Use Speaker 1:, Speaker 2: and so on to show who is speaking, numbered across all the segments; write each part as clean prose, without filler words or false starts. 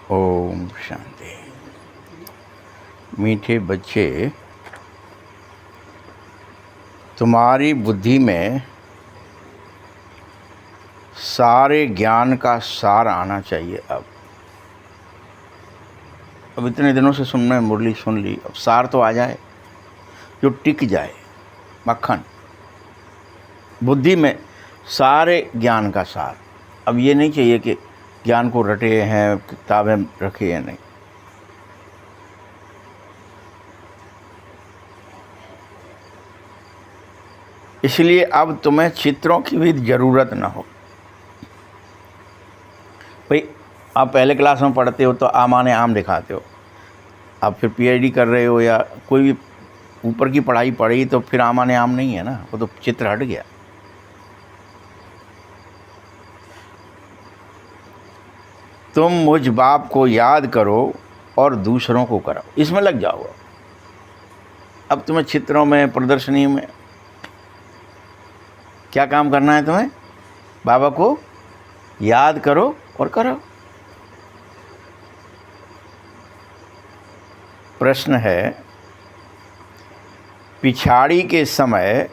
Speaker 1: ओम शांति। मीठे बच्चे, तुम्हारी बुद्धि में सारे ज्ञान का सार आना चाहिए। अब इतने दिनों से सुनने मुरली सुन ली, अब सार तो आ जाए जो टिक जाए। मक्खन बुद्धि में सारे ज्ञान का सार। अब ये नहीं चाहिए कि ज्ञान को रटे हैं, किताबें रखे हैं, नहीं। इसलिए अब तुम्हें चित्रों की भी ज़रूरत ना हो। भाई, आप पहले क्लास में पढ़ते हो तो आमाने आम दिखाते हो, आप फिर पीएचडी कर रहे हो या कोई भी ऊपर की पढ़ाई पढ़ी तो फिर आमाने आम नहीं है ना, वो तो चित्र हट गया। तुम मुझ बाप को याद करो और दूसरों को कराओ, इसमें लग जाओ। अब तुम्हें चित्रों में, प्रदर्शनी में क्या काम करना है? तुम्हें बाबा को याद करो और कराओ। प्रश्न है, पिछाड़ी के समय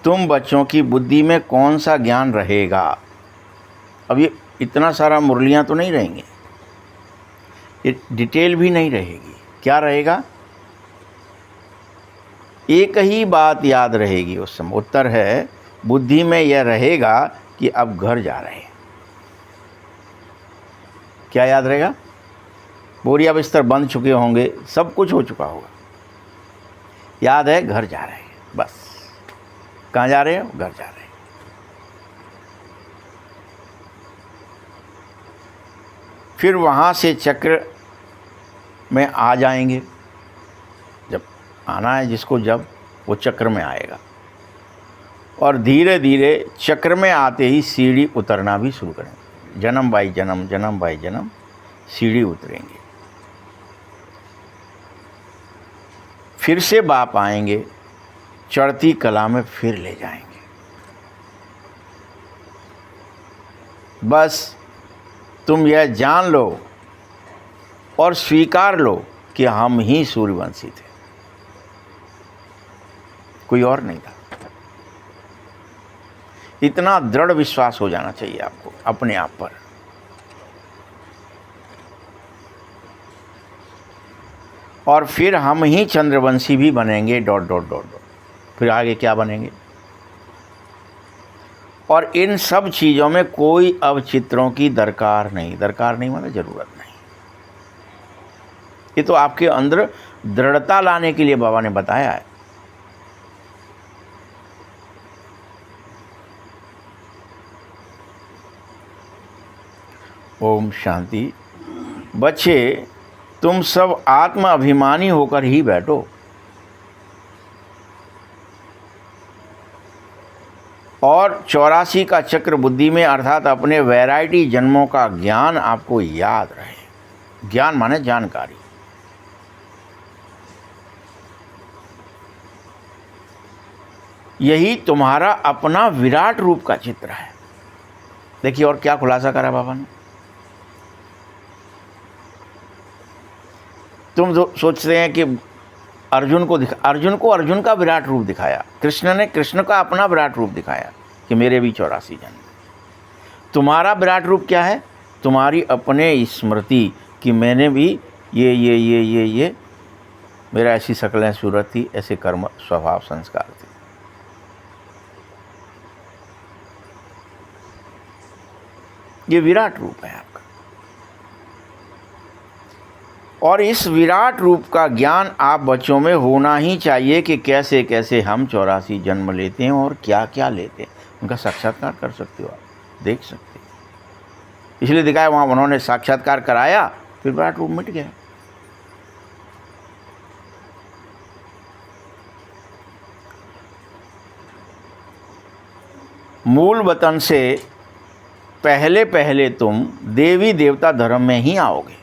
Speaker 1: तुम बच्चों की बुद्धि में कौन सा ज्ञान रहेगा? अब ये इतना सारा मुरलियाँ तो नहीं रहेंगी, ये डिटेल भी नहीं रहेगी। क्या रहेगा? एक ही बात याद रहेगी उस समय। उत्तर है, बुद्धि में यह रहेगा कि अब घर जा रहे हैं। क्या याद रहेगा? बोरिया बिस्तर बंद चुके होंगे, सब कुछ हो चुका होगा, याद है घर जा रहे हैं। बस कहाँ जा रहे हो? घर जा रहे हैं। फिर वहाँ से चक्र में आ जाएंगे। जब आना है जिसको, जब वो चक्र में आएगा, और धीरे धीरे चक्र में आते ही सीढ़ी उतरना भी शुरू करेंगे। जन्म बाई जन्म, जन्म बाई जन्म सीढ़ी उतरेंगे। फिर से बाप आएंगे, चढ़ती कला में फिर ले जाएंगे। बस तुम यह जान लो और स्वीकार लो कि हम ही सूर्यवंशी थे, कोई और नहीं था। इतना दृढ़ विश्वास हो जाना चाहिए आपको अपने आप पर। और फिर हम ही चंद्रवंशी भी बनेंगे, डॉट डॉट डॉट डॉट। फिर आगे क्या बनेंगे? और इन सब चीज़ों में कोई अब चित्रों की दरकार नहीं। दरकार नहीं मतलब ज़रूरत नहीं। ये तो आपके अंदर दृढ़ता लाने के लिए बाबा ने बताया है। ओम शांति। बच्चे, तुम सब आत्म अभिमानी होकर ही बैठो और 84 का चक्र बुद्धि में, अर्थात अपने वैरायटी जन्मों का ज्ञान आपको याद रहे। ज्ञान माने जानकारी। यही तुम्हारा अपना विराट रूप का चित्र है। देखिए और क्या खुलासा करा बाबा ने। तुम सोचते हैं कि अर्जुन को अर्जुन का विराट रूप दिखाया, कृष्ण ने कृष्ण का अपना विराट रूप दिखाया कि मेरे भी 84 जन्म। तुम्हारा विराट रूप क्या है? तुम्हारी अपने स्मृति कि मैंने भी ये मेरा ऐसी शक्लें सूरत थी, ऐसे कर्म स्वभाव संस्कार थे। ये विराट रूप है आपका। और इस विराट रूप का ज्ञान आप बच्चों में होना ही चाहिए कि कैसे कैसे हम 84 जन्म लेते हैं और क्या क्या लेते हैं। उनका साक्षात्कार कर सकते हो, आप देख सकते हो। इसलिए दिखाया, वहाँ उन्होंने साक्षात्कार कराया, फिर विराट रूप मिट गया। मूल वतन से पहले पहले तुम देवी देवता धर्म में ही आओगे।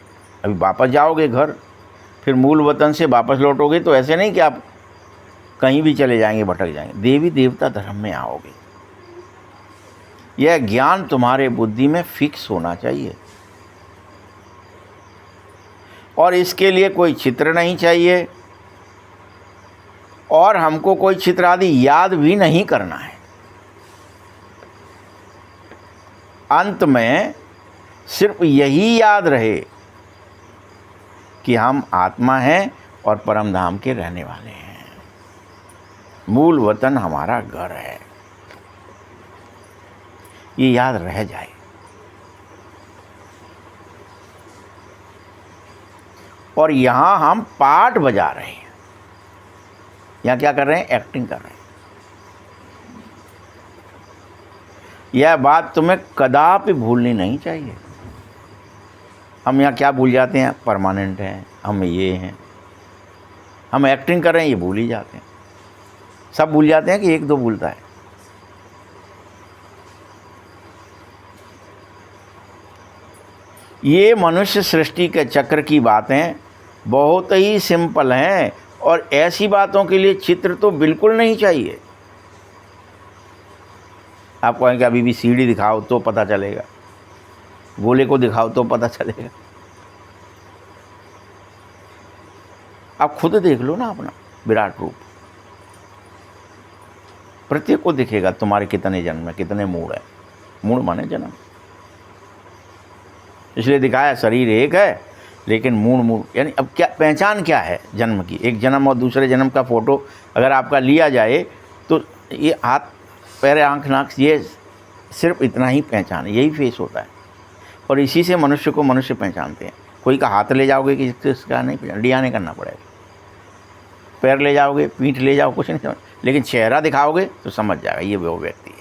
Speaker 1: अभी वापस जाओगे घर, फिर मूल वतन से वापस लौटोगे तो ऐसे नहीं कि आप कहीं भी चले जाएंगे, भटक जाएंगे। देवी देवता धर्म में आओगे। यह ज्ञान तुम्हारे बुद्धि में फिक्स होना चाहिए। और इसके लिए कोई चित्र नहीं चाहिए और हमको कोई चित्र आदि याद भी नहीं करना है। अंत में सिर्फ यही याद रहे कि हम आत्मा हैं और परम धाम के रहने वाले हैं, मूल वतन हमारा घर है, ये याद रह जाए। और यहां हम पार्ट बजा रहे हैं, यहां क्या कर रहे हैं? एक्टिंग कर रहे हैं। यह बात तुम्हें कदापि भूलनी नहीं चाहिए। हम यहाँ क्या भूल जाते हैं? परमानेंट हैं, हम ये हैं, हम एक्टिंग कर रहे हैं, ये भूल ही जाते हैं। सब भूल जाते हैं कि एक दो भूलता है। ये मनुष्य सृष्टि के चक्र की बातें बहुत ही सिंपल हैं और ऐसी बातों के लिए चित्र तो बिल्कुल नहीं चाहिए। आप कहेंगे अभी भी सीढ़ी दिखाओ तो पता चलेगा, गोले को दिखाओ तो पता चलेगा। आप खुद देख लो ना अपना विराट रूप, प्रत्येक को दिखेगा तुम्हारे कितने जन्म है, कितने मूड है। मूड माने जन्म, इसलिए दिखाया शरीर एक है लेकिन मूड यानी अब क्या पहचान क्या है जन्म की? एक जन्म और दूसरे जन्म का फोटो अगर आपका लिया जाए तो ये हाथ पैर आँख नाक ये सिर्फ इतना ही पहचान, यही फेस होता है। और इसी से मनुष्य को मनुष्य पहचानते हैं। कोई का हाथ ले जाओगे कि इसका नहीं पहचान, डीएनए करना पड़ेगा। पैर ले जाओगे, पीठ ले जाओ, कुछ नहीं समझ, लेकिन चेहरा दिखाओगे तो समझ जाएगा ये वो व्यक्ति है।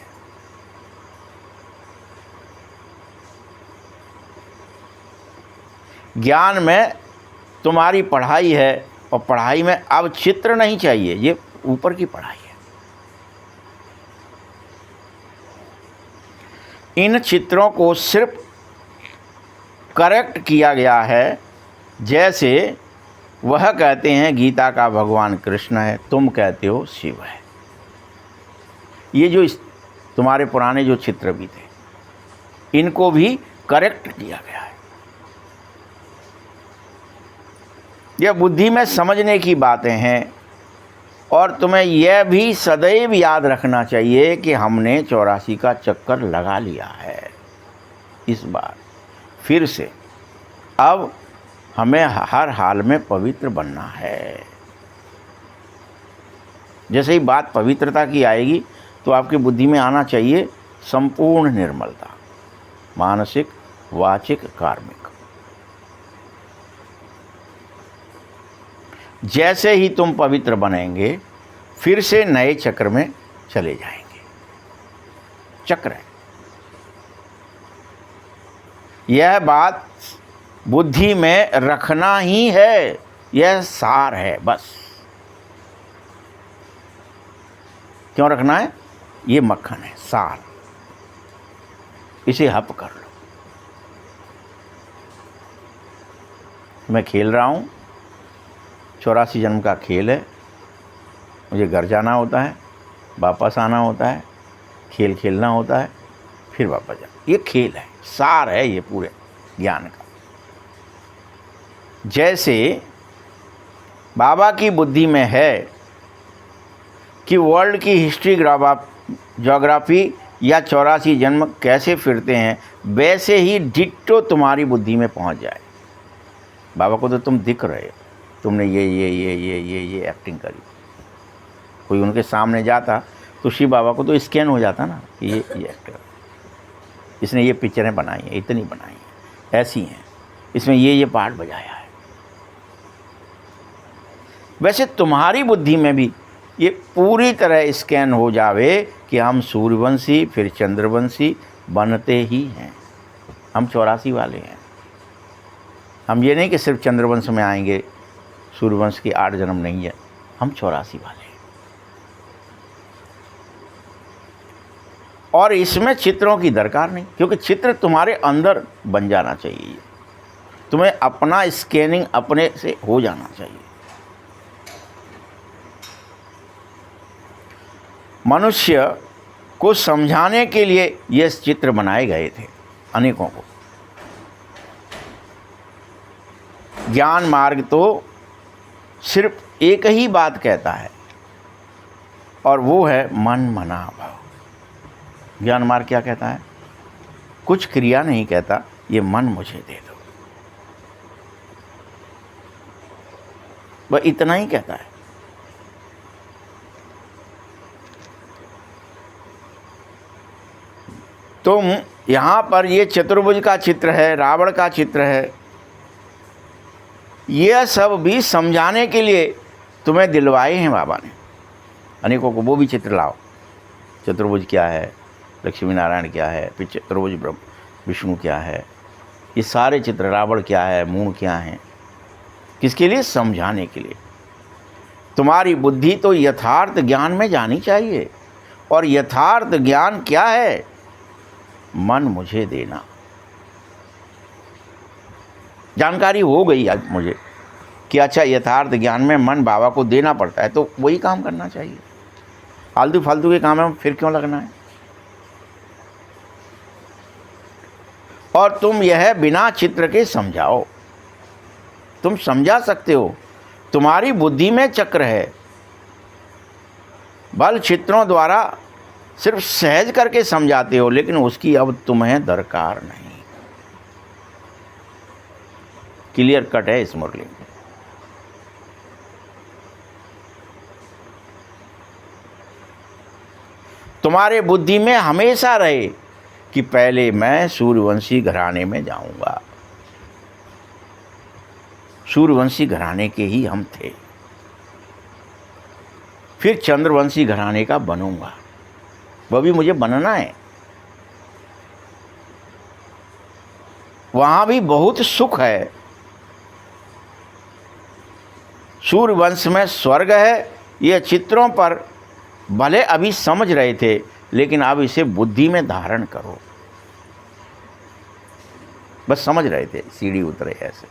Speaker 1: ज्ञान में तुम्हारी पढ़ाई है और पढ़ाई में अब चित्र नहीं चाहिए, ये ऊपर की पढ़ाई है। इन चित्रों को सिर्फ करेक्ट किया गया है, जैसे वह कहते हैं गीता का भगवान कृष्ण है, तुम कहते हो शिव है। ये जो तुम्हारे पुराने जो चित्र भी थे, इनको भी करेक्ट किया गया है। यह बुद्धि में समझने की बातें हैं और तुम्हें यह भी सदैव याद रखना चाहिए कि हमने 84 का चक्कर लगा लिया है इस बार फिर से। अब हमें हर हाल में पवित्र बनना है। जैसे ही बात पवित्रता की आएगी तो आपकी बुद्धि में आना चाहिए संपूर्ण निर्मलता, मानसिक, वाचिक, कार्मिक। जैसे ही तुम पवित्र बनेंगे फिर से नए चक्र में चले जाएंगे। चक्र है, यह बात बुद्धि में रखना ही है, यह सार है बस। क्यों रखना है? ये मक्खन है, सार, इसे हप कर लो। मैं खेल रहा हूं, 84 जन्म का खेल है, मुझे घर जाना होता है, वापस आना होता है, खेल खेलना होता है, फिर वापस जाना। ये खेल है, सार है ये पूरे ज्ञान का। जैसे बाबा की बुद्धि में है कि वर्ल्ड की हिस्ट्री, ज्योग्राफी या 84 जन्म कैसे फिरते हैं, वैसे ही डिट्टो तुम्हारी बुद्धि में पहुंच जाए। बाबा को तो तुम दिख रहे हो, तुमने ये एक्टिंग करी। कोई उनके सामने जाता तो शिव बाबा को तो स्कैन हो जाता ना, ये एक्टर, इसने ये पिक्चरें बनाई हैं, इतनी बनाई हैं, ऐसी हैं, इसमें ये पार्ट बजाया है। वैसे तुम्हारी बुद्धि में भी ये पूरी तरह स्कैन हो जावे कि हम सूर्यवंशी फिर चंद्रवंशी बनते ही हैं। हम 84 वाले हैं। हम ये नहीं कि सिर्फ चंद्रवंश में आएंगे, सूर्यवंश की 8 जन्म नहीं है, हम 84 वाले हैं। और इसमें चित्रों की दरकार नहीं, क्योंकि चित्र तुम्हारे अंदर बन जाना चाहिए। तुम्हें अपना स्कैनिंग अपने से हो जाना चाहिए। मनुष्य को समझाने के लिए ये चित्र बनाए गए थे अनेकों को। ज्ञान मार्ग तो सिर्फ एक ही बात कहता है, और वो है मन मना भाव। ज्ञान मार्ग क्या कहता है? कुछ क्रिया नहीं कहता, ये मन मुझे दे दो, वह इतना ही कहता है। तुम यहाँ पर ये चतुर्भुज का चित्र है, रावण का चित्र है, यह सब भी समझाने के लिए तुम्हें दिलवाए हैं बाबा ने अनेकों को। वो भी चित्र लाओ, चतुर्भुज क्या है, लक्ष्मी नारायण क्या है, फिर चतुर्भुज ब्रह्म विष्णु क्या है, ये सारे चित्र, रावण क्या है, मूण क्या है, किसके लिए? समझाने के लिए। तुम्हारी बुद्धि तो यथार्थ ज्ञान में जानी चाहिए, और यथार्थ ज्ञान क्या है? मन मुझे देना। जानकारी हो गई आज मुझे कि अच्छा यथार्थ ज्ञान में मन बाबा को देना पड़ता है, तो वही काम करना चाहिए। फालतू फालतू के काम में फिर क्यों लगना है? और तुम यह बिना चित्र के समझाओ, तुम समझा सकते हो, तुम्हारी बुद्धि में चक्र है, बल चित्रों द्वारा सिर्फ सहज करके समझाते हो, लेकिन उसकी अब तुम्हें दरकार नहीं। क्लियर कट है इस मुरली में। तुम्हारे बुद्धि में हमेशा रहे कि पहले मैं सूर्यवंशी घराने में जाऊंगा, सूर्यवंशी घराने के ही हम थे, फिर चंद्रवंशी घराने का बनूंगा, वह भी मुझे बनना है। वहां भी बहुत सुख है। सूर्यवंश में स्वर्ग है, ये चित्रों पर भले अभी समझ रहे थे, लेकिन अब इसे बुद्धि में धारण करो। बस समझ रहे थे, सीढ़ी उतरे ऐसे।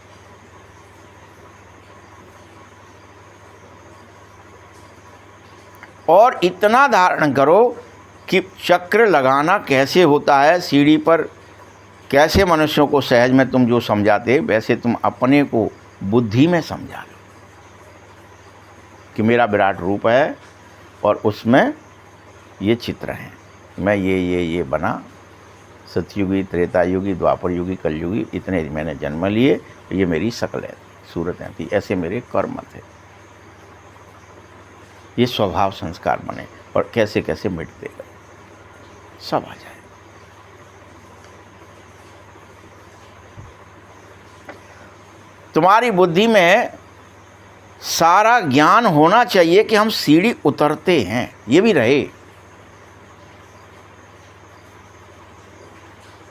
Speaker 1: और इतना धारण करो कि चक्र लगाना कैसे होता है, सीढ़ी पर कैसे मनुष्यों को सहज में तुम जो समझाते, वैसे तुम अपने को बुद्धि में समझा लो कि मेरा विराट रूप है और उसमें ये चित्र हैं, मैं ये बना, सतयुगी, त्रेता युगी, द्वापर युगी, कलयुगी, इतने मैंने जन्म लिए, ये मेरी शक्ल है, सूरत थी, ऐसे मेरे कर्म थे, ये स्वभाव संस्कार बने, और कैसे कैसे मिटते गए, सब आ जाए। तुम्हारी बुद्धि में सारा ज्ञान होना चाहिए कि हम सीढ़ी उतरते हैं, ये भी रहे।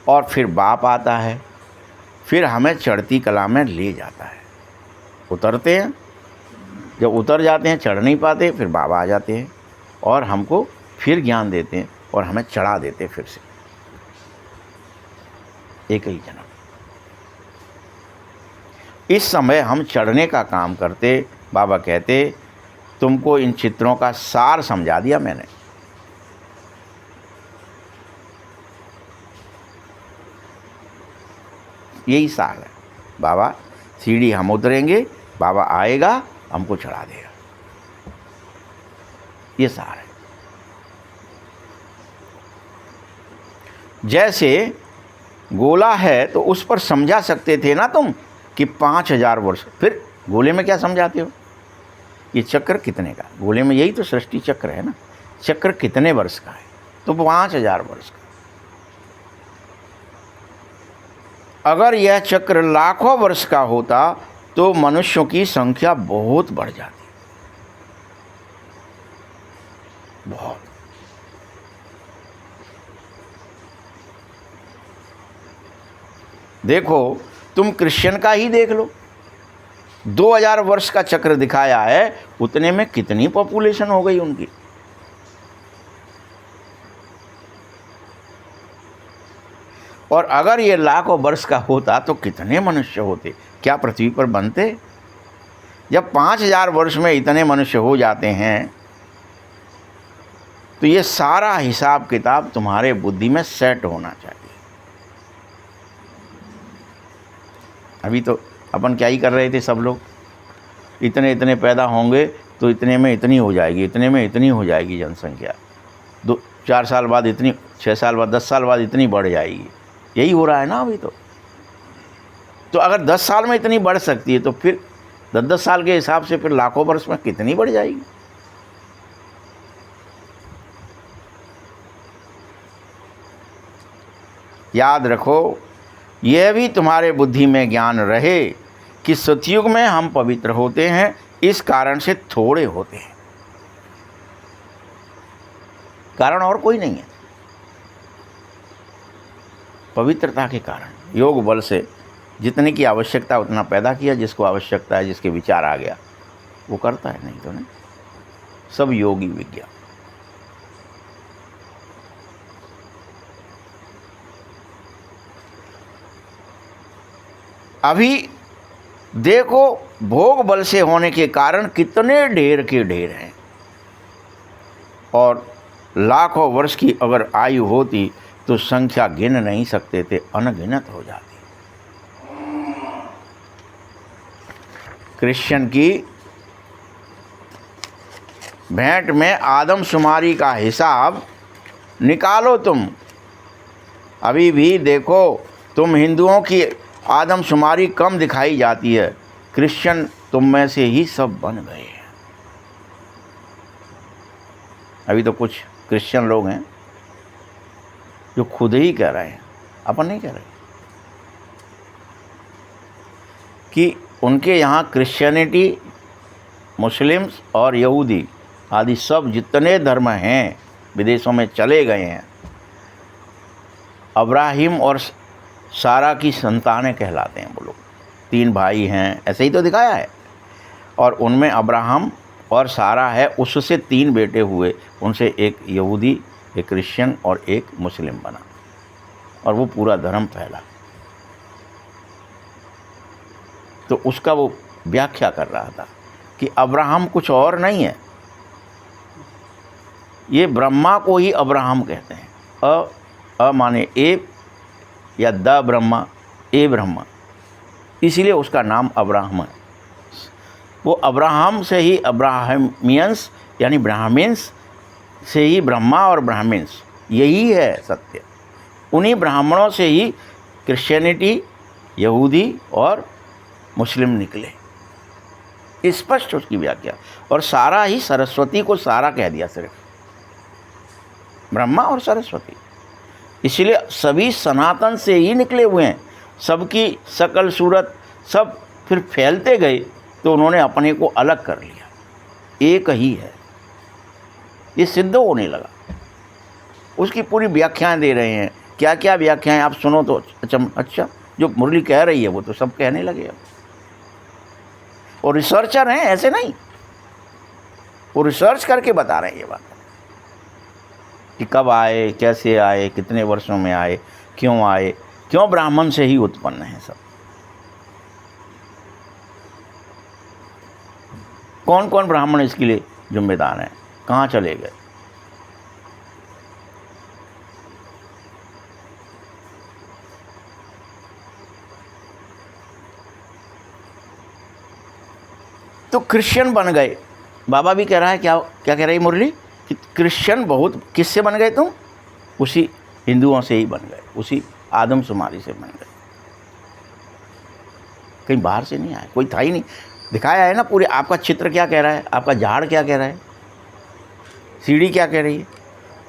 Speaker 1: और फिर बाप आता है, फिर हमें चढ़ती कला में ले जाता है। उतरते हैं, जब उतर जाते हैं, चढ़ नहीं पाते, फिर बाबा आ जाते हैं और हमको फिर ज्ञान देते हैं और हमें चढ़ा देते फिर से, एक ही जन्म। इस समय हम चढ़ने का काम करते। बाबा कहते, तुमको इन चित्रों का सार समझा दिया मैंने, यही सार है। बाबा सीढ़ी हम उतरेंगे, बाबा आएगा, हमको चढ़ा देगा, ये सार है। जैसे गोला है तो उस पर समझा सकते थे ना तुम कि 5000 वर्ष, फिर गोले में क्या समझाते हो? ये चक्र कितने का? गोले में यही तो सृष्टि चक्र है ना, चक्र कितने वर्ष का है? तो 5000 वर्ष का। अगर यह चक्र लाखों वर्ष का होता तो मनुष्यों की संख्या बहुत बढ़ जाती, बहुत। देखो, तुम क्रिश्चियन का ही देख लो, 2000 वर्ष का चक्र दिखाया है, उतने में कितनी पॉपुलेशन हो गई उनकी। और अगर ये लाखों वर्ष का होता तो कितने मनुष्य होते, क्या पृथ्वी पर बनते? जब 5000 वर्ष में इतने मनुष्य हो जाते हैं तो ये सारा हिसाब किताब तुम्हारे बुद्धि में सेट होना चाहिए। अभी तो अपन क्या ही कर रहे थे सब लोग, इतने इतने पैदा होंगे तो इतने में इतनी हो जाएगी, इतने में इतनी हो जाएगी जनसंख्या, 2-4 साल बाद इतनी, 6 साल बाद, 10 साल बाद इतनी बढ़ जाएगी। यही हो रहा है ना अभी। तो अगर 10 साल में इतनी बढ़ सकती है तो फिर 10-10 साल के हिसाब से फिर लाखों वर्ष में कितनी बढ़ जाएगी। याद रखो, यह भी तुम्हारे बुद्धि में ज्ञान रहे कि सतयुग में हम पवित्र होते हैं, इस कारण से थोड़े होते हैं। कारण और कोई नहीं है, पवित्रता के कारण। योग बल से जितने की आवश्यकता उतना पैदा किया, जिसको आवश्यकता है, जिसके विचार आ गया वो करता है, नहीं तो नहीं। सब योगी विज्ञान। अभी देखो भोग बल से होने के कारण कितने ढेर के ढेर हैं, और लाखों वर्ष की अगर आयु होती तो संख्या गिन नहीं सकते थे, अनगिनत हो जाती। क्रिश्चियन की भेंट में आदमशुमारी का हिसाब निकालो तुम। अभी भी देखो, तुम हिंदुओं की आदमशुमारी कम दिखाई जाती है, क्रिश्चियन तुम में से ही सब बन गए हैं। अभी तो कुछ क्रिश्चियन लोग हैं जो खुद ही कह रहे हैं, अपन नहीं कह रहे, कि उनके यहाँ क्रिश्चियनिटी, मुस्लिम्स और यहूदी आदि सब जितने धर्म हैं विदेशों में चले गए हैं, अब्राहिम और सारा की संतानें कहलाते हैं वो लोग। 3 भाई हैं, ऐसे ही तो दिखाया है, और उनमें अब्राहम और सारा है, उससे 3 बेटे हुए, उनसे एक यहूदी, एक क्रिश्चियन और एक मुस्लिम बना, और वो पूरा धर्म फैला। तो उसका वो व्याख्या कर रहा था कि अब्राहम कुछ और नहीं है, ये ब्रह्मा को ही अब्राहम कहते हैं। अ माने ए, या द ब्रह्मा, ए ब्रह्मा, इसीलिए उसका नाम अब्राहम है। वो अब्राहम से ही अब्राहमियंस यानी ब्राह्मण्स से ही ब्रह्मा और ब्राह्मण्स, यही है सत्य। उन्हीं ब्राह्मणों से ही क्रिश्चियनिटी, यहूदी और मुस्लिम निकले। स्पष्ट उसकी व्याख्या। और सारा ही सरस्वती को सारा कह दिया, सिर्फ ब्रह्मा और सरस्वती, इसलिए सभी सनातन से ही निकले हुए हैं। सबकी शकल सूरत सब फिर फैलते गए तो उन्होंने अपने को अलग कर लिया, एक ही है, ये सिद्ध होने लगा। उसकी पूरी व्याख्याएं दे रहे हैं। क्या क्या व्याख्याएं आप सुनो तो अच्छा, जो मुरली कह रही है वो तो सब कहने लगे अब। और रिसर्चर हैं, ऐसे नहीं, वो रिसर्च करके बता रहे हैं ये बात कि कब आए, कैसे आए, कितने वर्षों में आए, क्यों आए, क्यों ब्राह्मण से ही उत्पन्न है सब, कौन कौन ब्राह्मण इसके लिए जिम्मेदार हैं, कहाँ चले गए। तो क्रिश्चियन बन गए। बाबा भी कह रहा है, क्या क्या कह रही है मुरली, कि क्रिश्चियन बहुत किससे बन गए तुम, उसी हिंदुओं से ही बन गए, उसी आदमशुमारी से बन गए, कहीं बाहर से नहीं आए, कोई था ही नहीं। दिखाया है ना पूरे। आपका चित्र क्या कह रहा है, आपका झाड़ क्या कह रहा है, सीढ़ी क्या कह रही है,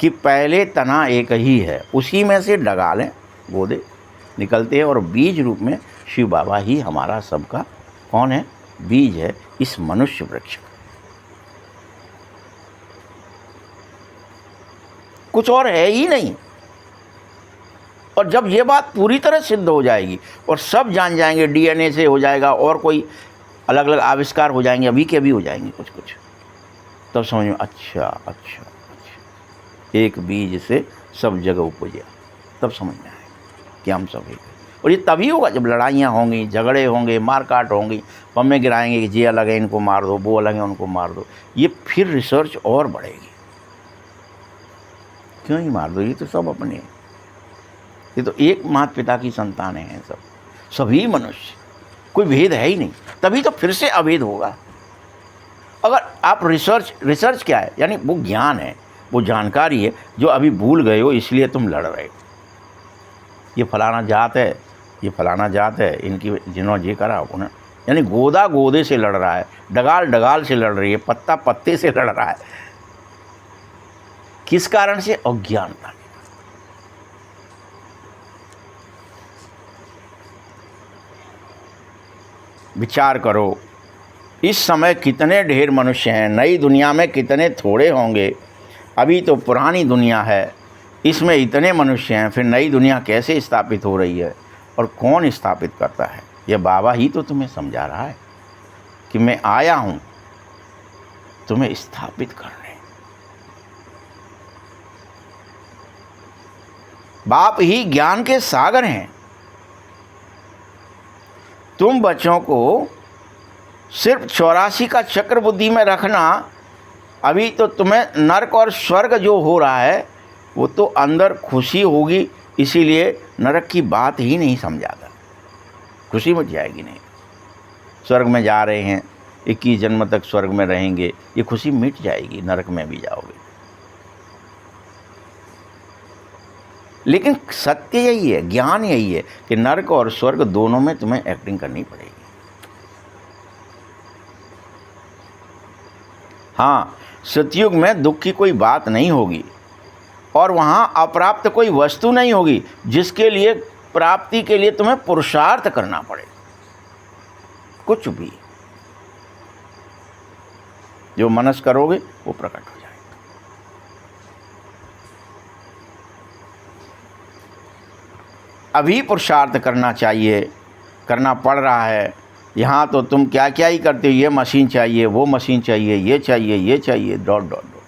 Speaker 1: कि पहले तना एक ही है, उसी में से डगालें गोदे निकलते हैं, और बीज रूप में शिव बाबा ही हमारा सबका कौन है, बीज है इस मनुष्य वृक्ष का, कुछ और है ही नहीं। और जब ये बात पूरी तरह सिद्ध हो जाएगी और सब जान जाएंगे, डीएनए से हो जाएगा और कोई अलग अलग आविष्कार हो जाएंगे, अभी के अभी हो जाएंगे कुछ कुछ, तब समझ में अच्छा, एक बीज से सब जगह उपजा, तब समझ में आएगा कि हम सब एक। और ये तभी होगा जब लड़ाइयाँ होंगी, झगड़े होंगे, मारकाट होंगी, बम्बे गिराएंगे कि ये अलग है इनको मार दो, वो अलग है उनको मार दो, ये फिर रिसर्च और बढ़ेगी। क्यों ही मार दो, ये तो सब अपने, ये तो एक माता पिता की संतानें हैं सब, सभी मनुष्य। कोई भेद है ही नहीं, तभी तो फिर से अभेद होगा। अगर आप रिसर्च क्या है, यानी वो ज्ञान है, वो जानकारी है जो अभी भूल गए हो, इसलिए तुम लड़ रहे हो। ये फलाना जात है, ये फलाना जात है, इनकी जिन्होंने ये करा उन्हें, यानी गोदा गोदे से लड़ रहा है, डगाल डगाल से लड़ रही है, पत्ता पत्ते से लड़ रहा है। किस कारण से? अज्ञानता। विचार करो, इस समय कितने ढेर मनुष्य हैं, नई दुनिया में कितने थोड़े होंगे। अभी तो पुरानी दुनिया है, इसमें इतने मनुष्य हैं, फिर नई दुनिया कैसे स्थापित हो रही है और कौन स्थापित करता है? यह बाबा ही तो तुम्हें समझा रहा है कि मैं आया हूँ तुम्हें स्थापित करने। बाप ही ज्ञान के सागर हैं। तुम बच्चों को सिर्फ 84 का चक्र बुद्धि में रखना, अभी तो तुम्हें नरक और स्वर्ग जो हो रहा है वो तो अंदर खुशी होगी, इसीलिए नरक की बात ही नहीं समझाता, खुशी मिट जाएगी नहीं। स्वर्ग में जा रहे हैं, 21 जन्म तक स्वर्ग में रहेंगे, ये खुशी मिट जाएगी, नरक में भी जाओगे। लेकिन सत्य यही है, ज्ञान यही है कि नरक और स्वर्ग दोनों में तुम्हें एक्टिंग करनी पड़ेगी। हाँ, सतयुग में दुख की कोई बात नहीं होगी और वहाँ अप्राप्त कोई वस्तु नहीं होगी जिसके लिए प्राप्ति के लिए तुम्हें पुरुषार्थ करना पड़े। कुछ भी जो मनस करोगे वो प्रकट हो जाएगा। अभी पुरुषार्थ करना चाहिए, करना पड़ रहा है। यहाँ तो तुम क्या क्या ही करते हो, ये मशीन चाहिए, वो मशीन चाहिए, ये चाहिए, ये चाहिए, डॉट डॉट डॉट।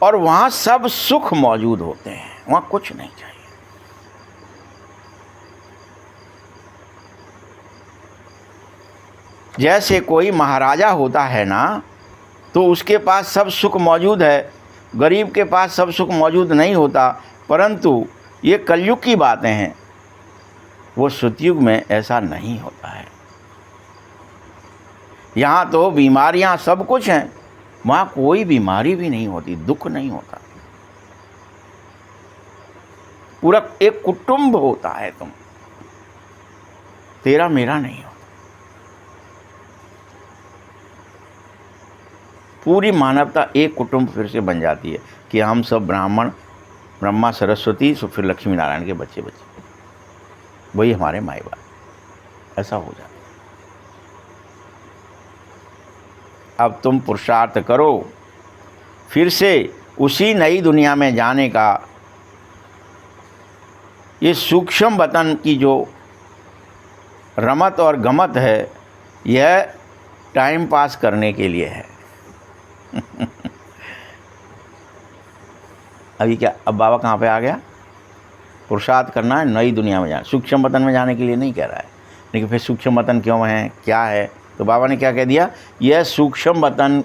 Speaker 1: और वहाँ सब सुख मौजूद होते हैं, वहाँ कुछ नहीं चाहिए। जैसे कोई महाराजा होता है ना, तो उसके पास सब सुख मौजूद है, गरीब के पास सब सुख मौजूद नहीं होता। परंतु ये कलयुग की बातें हैं, वो सतयुग में ऐसा नहीं होता है। यहाँ तो बीमारियाँ सब कुछ हैं, वहाँ कोई बीमारी भी नहीं होती, दुख नहीं होता। पूरा एक कुटुंब होता है, तुम तेरा मेरा नहीं होता। पूरी मानवता एक कुटुंब फिर से बन जाती है कि हम सब ब्राह्मण, ब्रह्मा सरस्वती, सो फिर लक्ष्मी नारायण के बच्चे बच्चे, वही हमारे माई बाप, ऐसा हो जाता है। अब तुम पुरुषार्थ करो फिर से उसी नई दुनिया में जाने का। ये सूक्ष्म वतन की जो रमत और गमत है, यह टाइम पास करने के लिए है। अभी क्या, अब बाबा कहाँ पे आ गया? पुरुषार्थ करना है, नई दुनिया में जाना। सूक्ष्म वतन में जाने के लिए नहीं कह रहा है, लेकिन फिर सूक्ष्म वतन क्यों है, क्या है? तो बाबा ने क्या कह दिया, यह सूक्ष्म वतन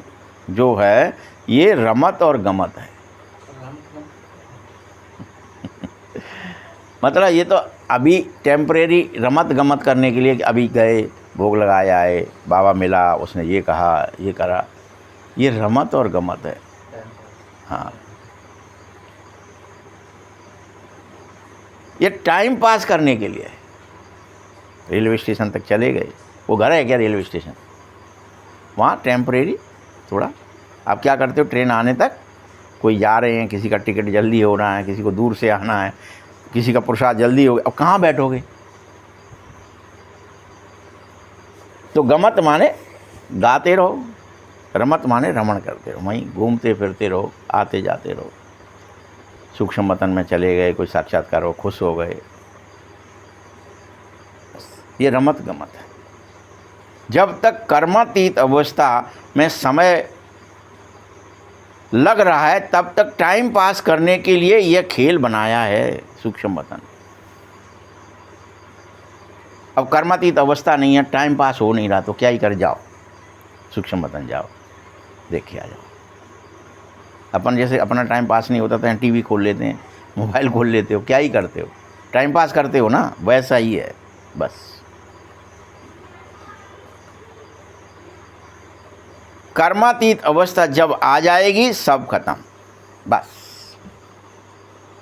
Speaker 1: जो है ये रमत और गमत है। मतलब ये तो अभी टेम्परेरी रमत गमत करने के लिए कि अभी गए, भोग लगाए आए, बाबा मिला, उसने ये कहा, ये करा, ये रमत और गमत है। हाँ, ये टाइम पास करने के लिए। रेलवे स्टेशन तक चले गए, वो घर है क्या रेलवे स्टेशन? वहाँ टेम्परेरी थोड़ा आप क्या करते हो, ट्रेन आने तक कोई जा रहे हैं, किसी का टिकट जल्दी हो रहा है, किसी को दूर से आना है, किसी का प्रसाद जल्दी हो गया, अब कहाँ बैठोगे? तो गमत माने गाते रहो, रमत माने रमण करते रहो, वहीं घूमते फिरते रहो, आते जाते रहो। सूक्ष्म वतन में चले गए, कोई साक्षात्कार हो, खुश हो गए, ये रमत गमत है। जब तक कर्मातीत अवस्था में समय लग रहा है, तब तक टाइम पास करने के लिए यह खेल बनाया है सूक्ष्म वतन। अब कर्मातीत अवस्था नहीं है, टाइम पास हो नहीं रहा, तो क्या ही कर, जाओ सूक्ष्म वतन, जाओ देखे आ जाओ। अपन जैसे अपना टाइम पास नहीं होता तो टीवी खोल लेते हैं, मोबाइल खोल लेते हो, क्या ही करते हो, टाइम पास करते हो ना, वैसा ही है बस। कर्मातीत अवस्था जब आ जाएगी सब खत्म, बस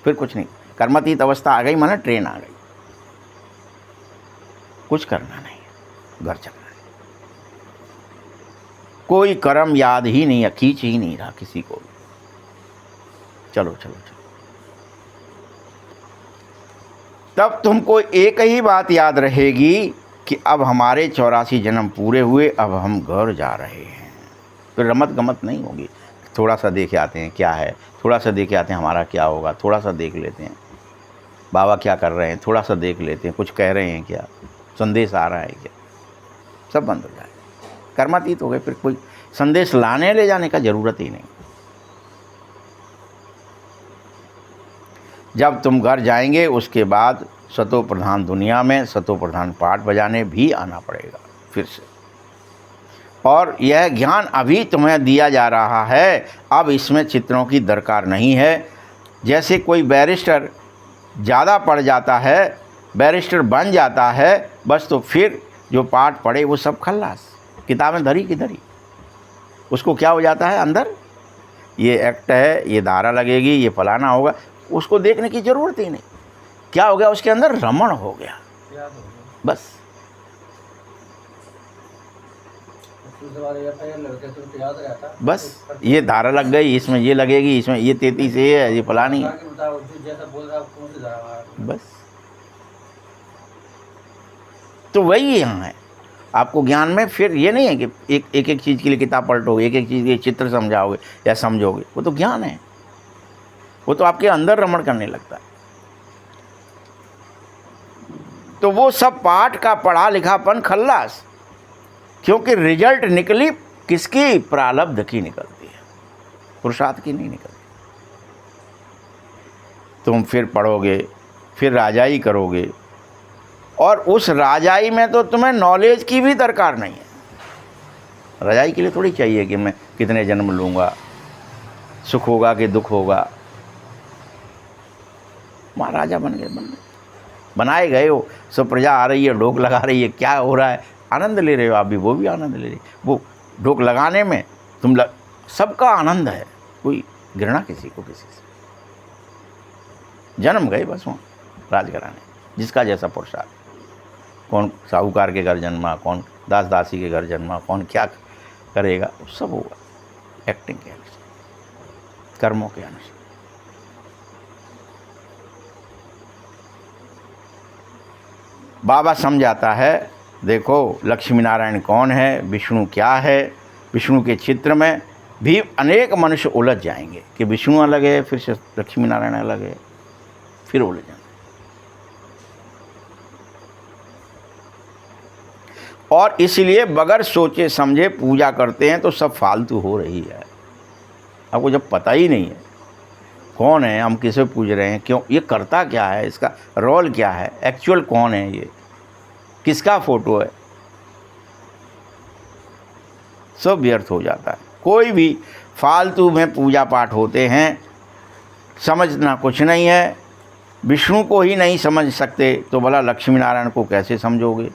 Speaker 1: फिर कुछ नहीं। कर्मातीत अवस्था आ गई माना ट्रेन आ गई, कुछ करना नहीं, घर चलना है। कोई कर्म याद ही नहीं है, खींच ही नहीं रहा किसी को भी। चलो चलो चलो। तब तुमको एक ही बात याद रहेगी कि अब हमारे 84 जन्म पूरे हुए, अब हम घर जा रहे हैं। फिर रमत गमत नहीं होगी। थोड़ा सा देख आते हैं क्या है, थोड़ा सा देख आते हैं हमारा क्या होगा, थोड़ा सा देख लेते हैं बाबा क्या कर रहे हैं, थोड़ा सा देख लेते हैं कुछ कह रहे हैं क्या, संदेश आ रहा है क्या, सब बंद हो जाए। कर्मातीत हो गए, फिर कोई संदेश लाने ले जाने का ज़रूरत ही नहीं। जब तुम घर जाएंगे उसके बाद सतो प्रधान दुनिया में सतो प्रधान पाठ बजाने भी आना पड़ेगा फिर से। और यह ज्ञान अभी तुम्हें दिया जा रहा है, अब इसमें चित्रों की दरकार नहीं है। जैसे कोई बैरिस्टर ज़्यादा पढ़ जाता है, बैरिस्टर बन जाता है, बस तो फिर जो पाठ पढ़े वो सब खल्लास, किताबें धरी की धरी। उसको क्या हो जाता है अंदर, ये एक्ट है, ये धारा लगेगी, ये फलाना होगा, उसको देखने की ज़रूरत ही नहीं। क्या हो गया उसके अंदर, रमण हो गया बस। बस ये धारा लग गई, इसमें ये लगेगी, इसमें ये 33 है, ये फलानी है, बस। तो वही यहाँ है आपको ज्ञान में। फिर ये नहीं है कि एक एक चीज़ के लिए किताब पलटोगे, एक एक चीज़ के चित्र समझाओगे या समझोगे, वो तो ज्ञान है, वो तो आपके अंदर रमण करने लगता है। तो वो सब पाठ का पढ़ा लिखापन खल्लास, क्योंकि रिजल्ट निकली किसकी, प्रारब्ध की निकलती है, पुरुषार्थ की नहीं निकलती। तुम फिर पढ़ोगे, फिर राजाई करोगे, और उस राजाई में तो तुम्हें नॉलेज की भी दरकार नहीं है। राजाई के लिए थोड़ी चाहिए कि मैं कितने जन्म लूँगा, सुख होगा कि दुख होगा। वहाँ राजा बन गए, बनाए गए हो, सब प्रजा आ रही है, ढोक लगा रही है, क्या हो रहा है, आनंद ले रहे हो आप भी, वो भी आनंद ले रहे। वो ढोक लगाने में सबका आनंद है, कोई घृणा किसी को किसी से। जन्म गए बस वहाँ राज कराने, जिसका जैसा पुरुषार्थ। कौन साहूकार के घर जन्मा, कौन दास दासी के घर जन्मा, कौन क्या करेगा, सब होगा एक्टिंग के अनुसार, कर्मों के अनुसार। बाबा समझाता है, देखो लक्ष्मी नारायण कौन है, विष्णु क्या है। विष्णु के चित्र में भी अनेक मनुष्य उलझ जाएंगे कि विष्णु अलग है, फिर से लक्ष्मी नारायण अलग है, फिर उलझ जाएंगे। और इसलिए बगैर सोचे समझे पूजा करते हैं तो सब फालतू हो रही है। आपको जब पता ही नहीं है कौन है, हम किसे पूज रहे हैं, क्यों, ये करता क्या है, इसका रोल क्या है, एक्चुअल कौन है, ये किसका फोटो है, सब व्यर्थ हो जाता है। कोई भी फालतू में पूजा पाठ होते हैं, समझना कुछ नहीं है। विष्णु को ही नहीं समझ सकते तो भला लक्ष्मी नारायण को कैसे समझोगे।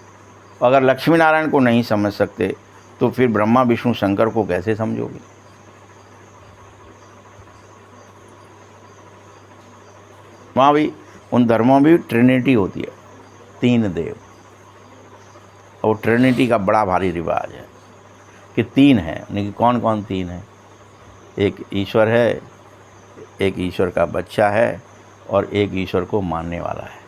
Speaker 1: अगर लक्ष्मी नारायण को नहीं समझ सकते तो फिर ब्रह्मा विष्णु शंकर को कैसे समझोगे। वहाँ भी उन धर्मों में भी ट्रिनिटी होती है, 3 देव। और ट्रिनिटी का बड़ा भारी रिवाज है कि 3 हैं, यानी कि कौन कौन 3 है, एक ईश्वर है, एक ईश्वर का बच्चा है, और एक ईश्वर को मानने वाला है।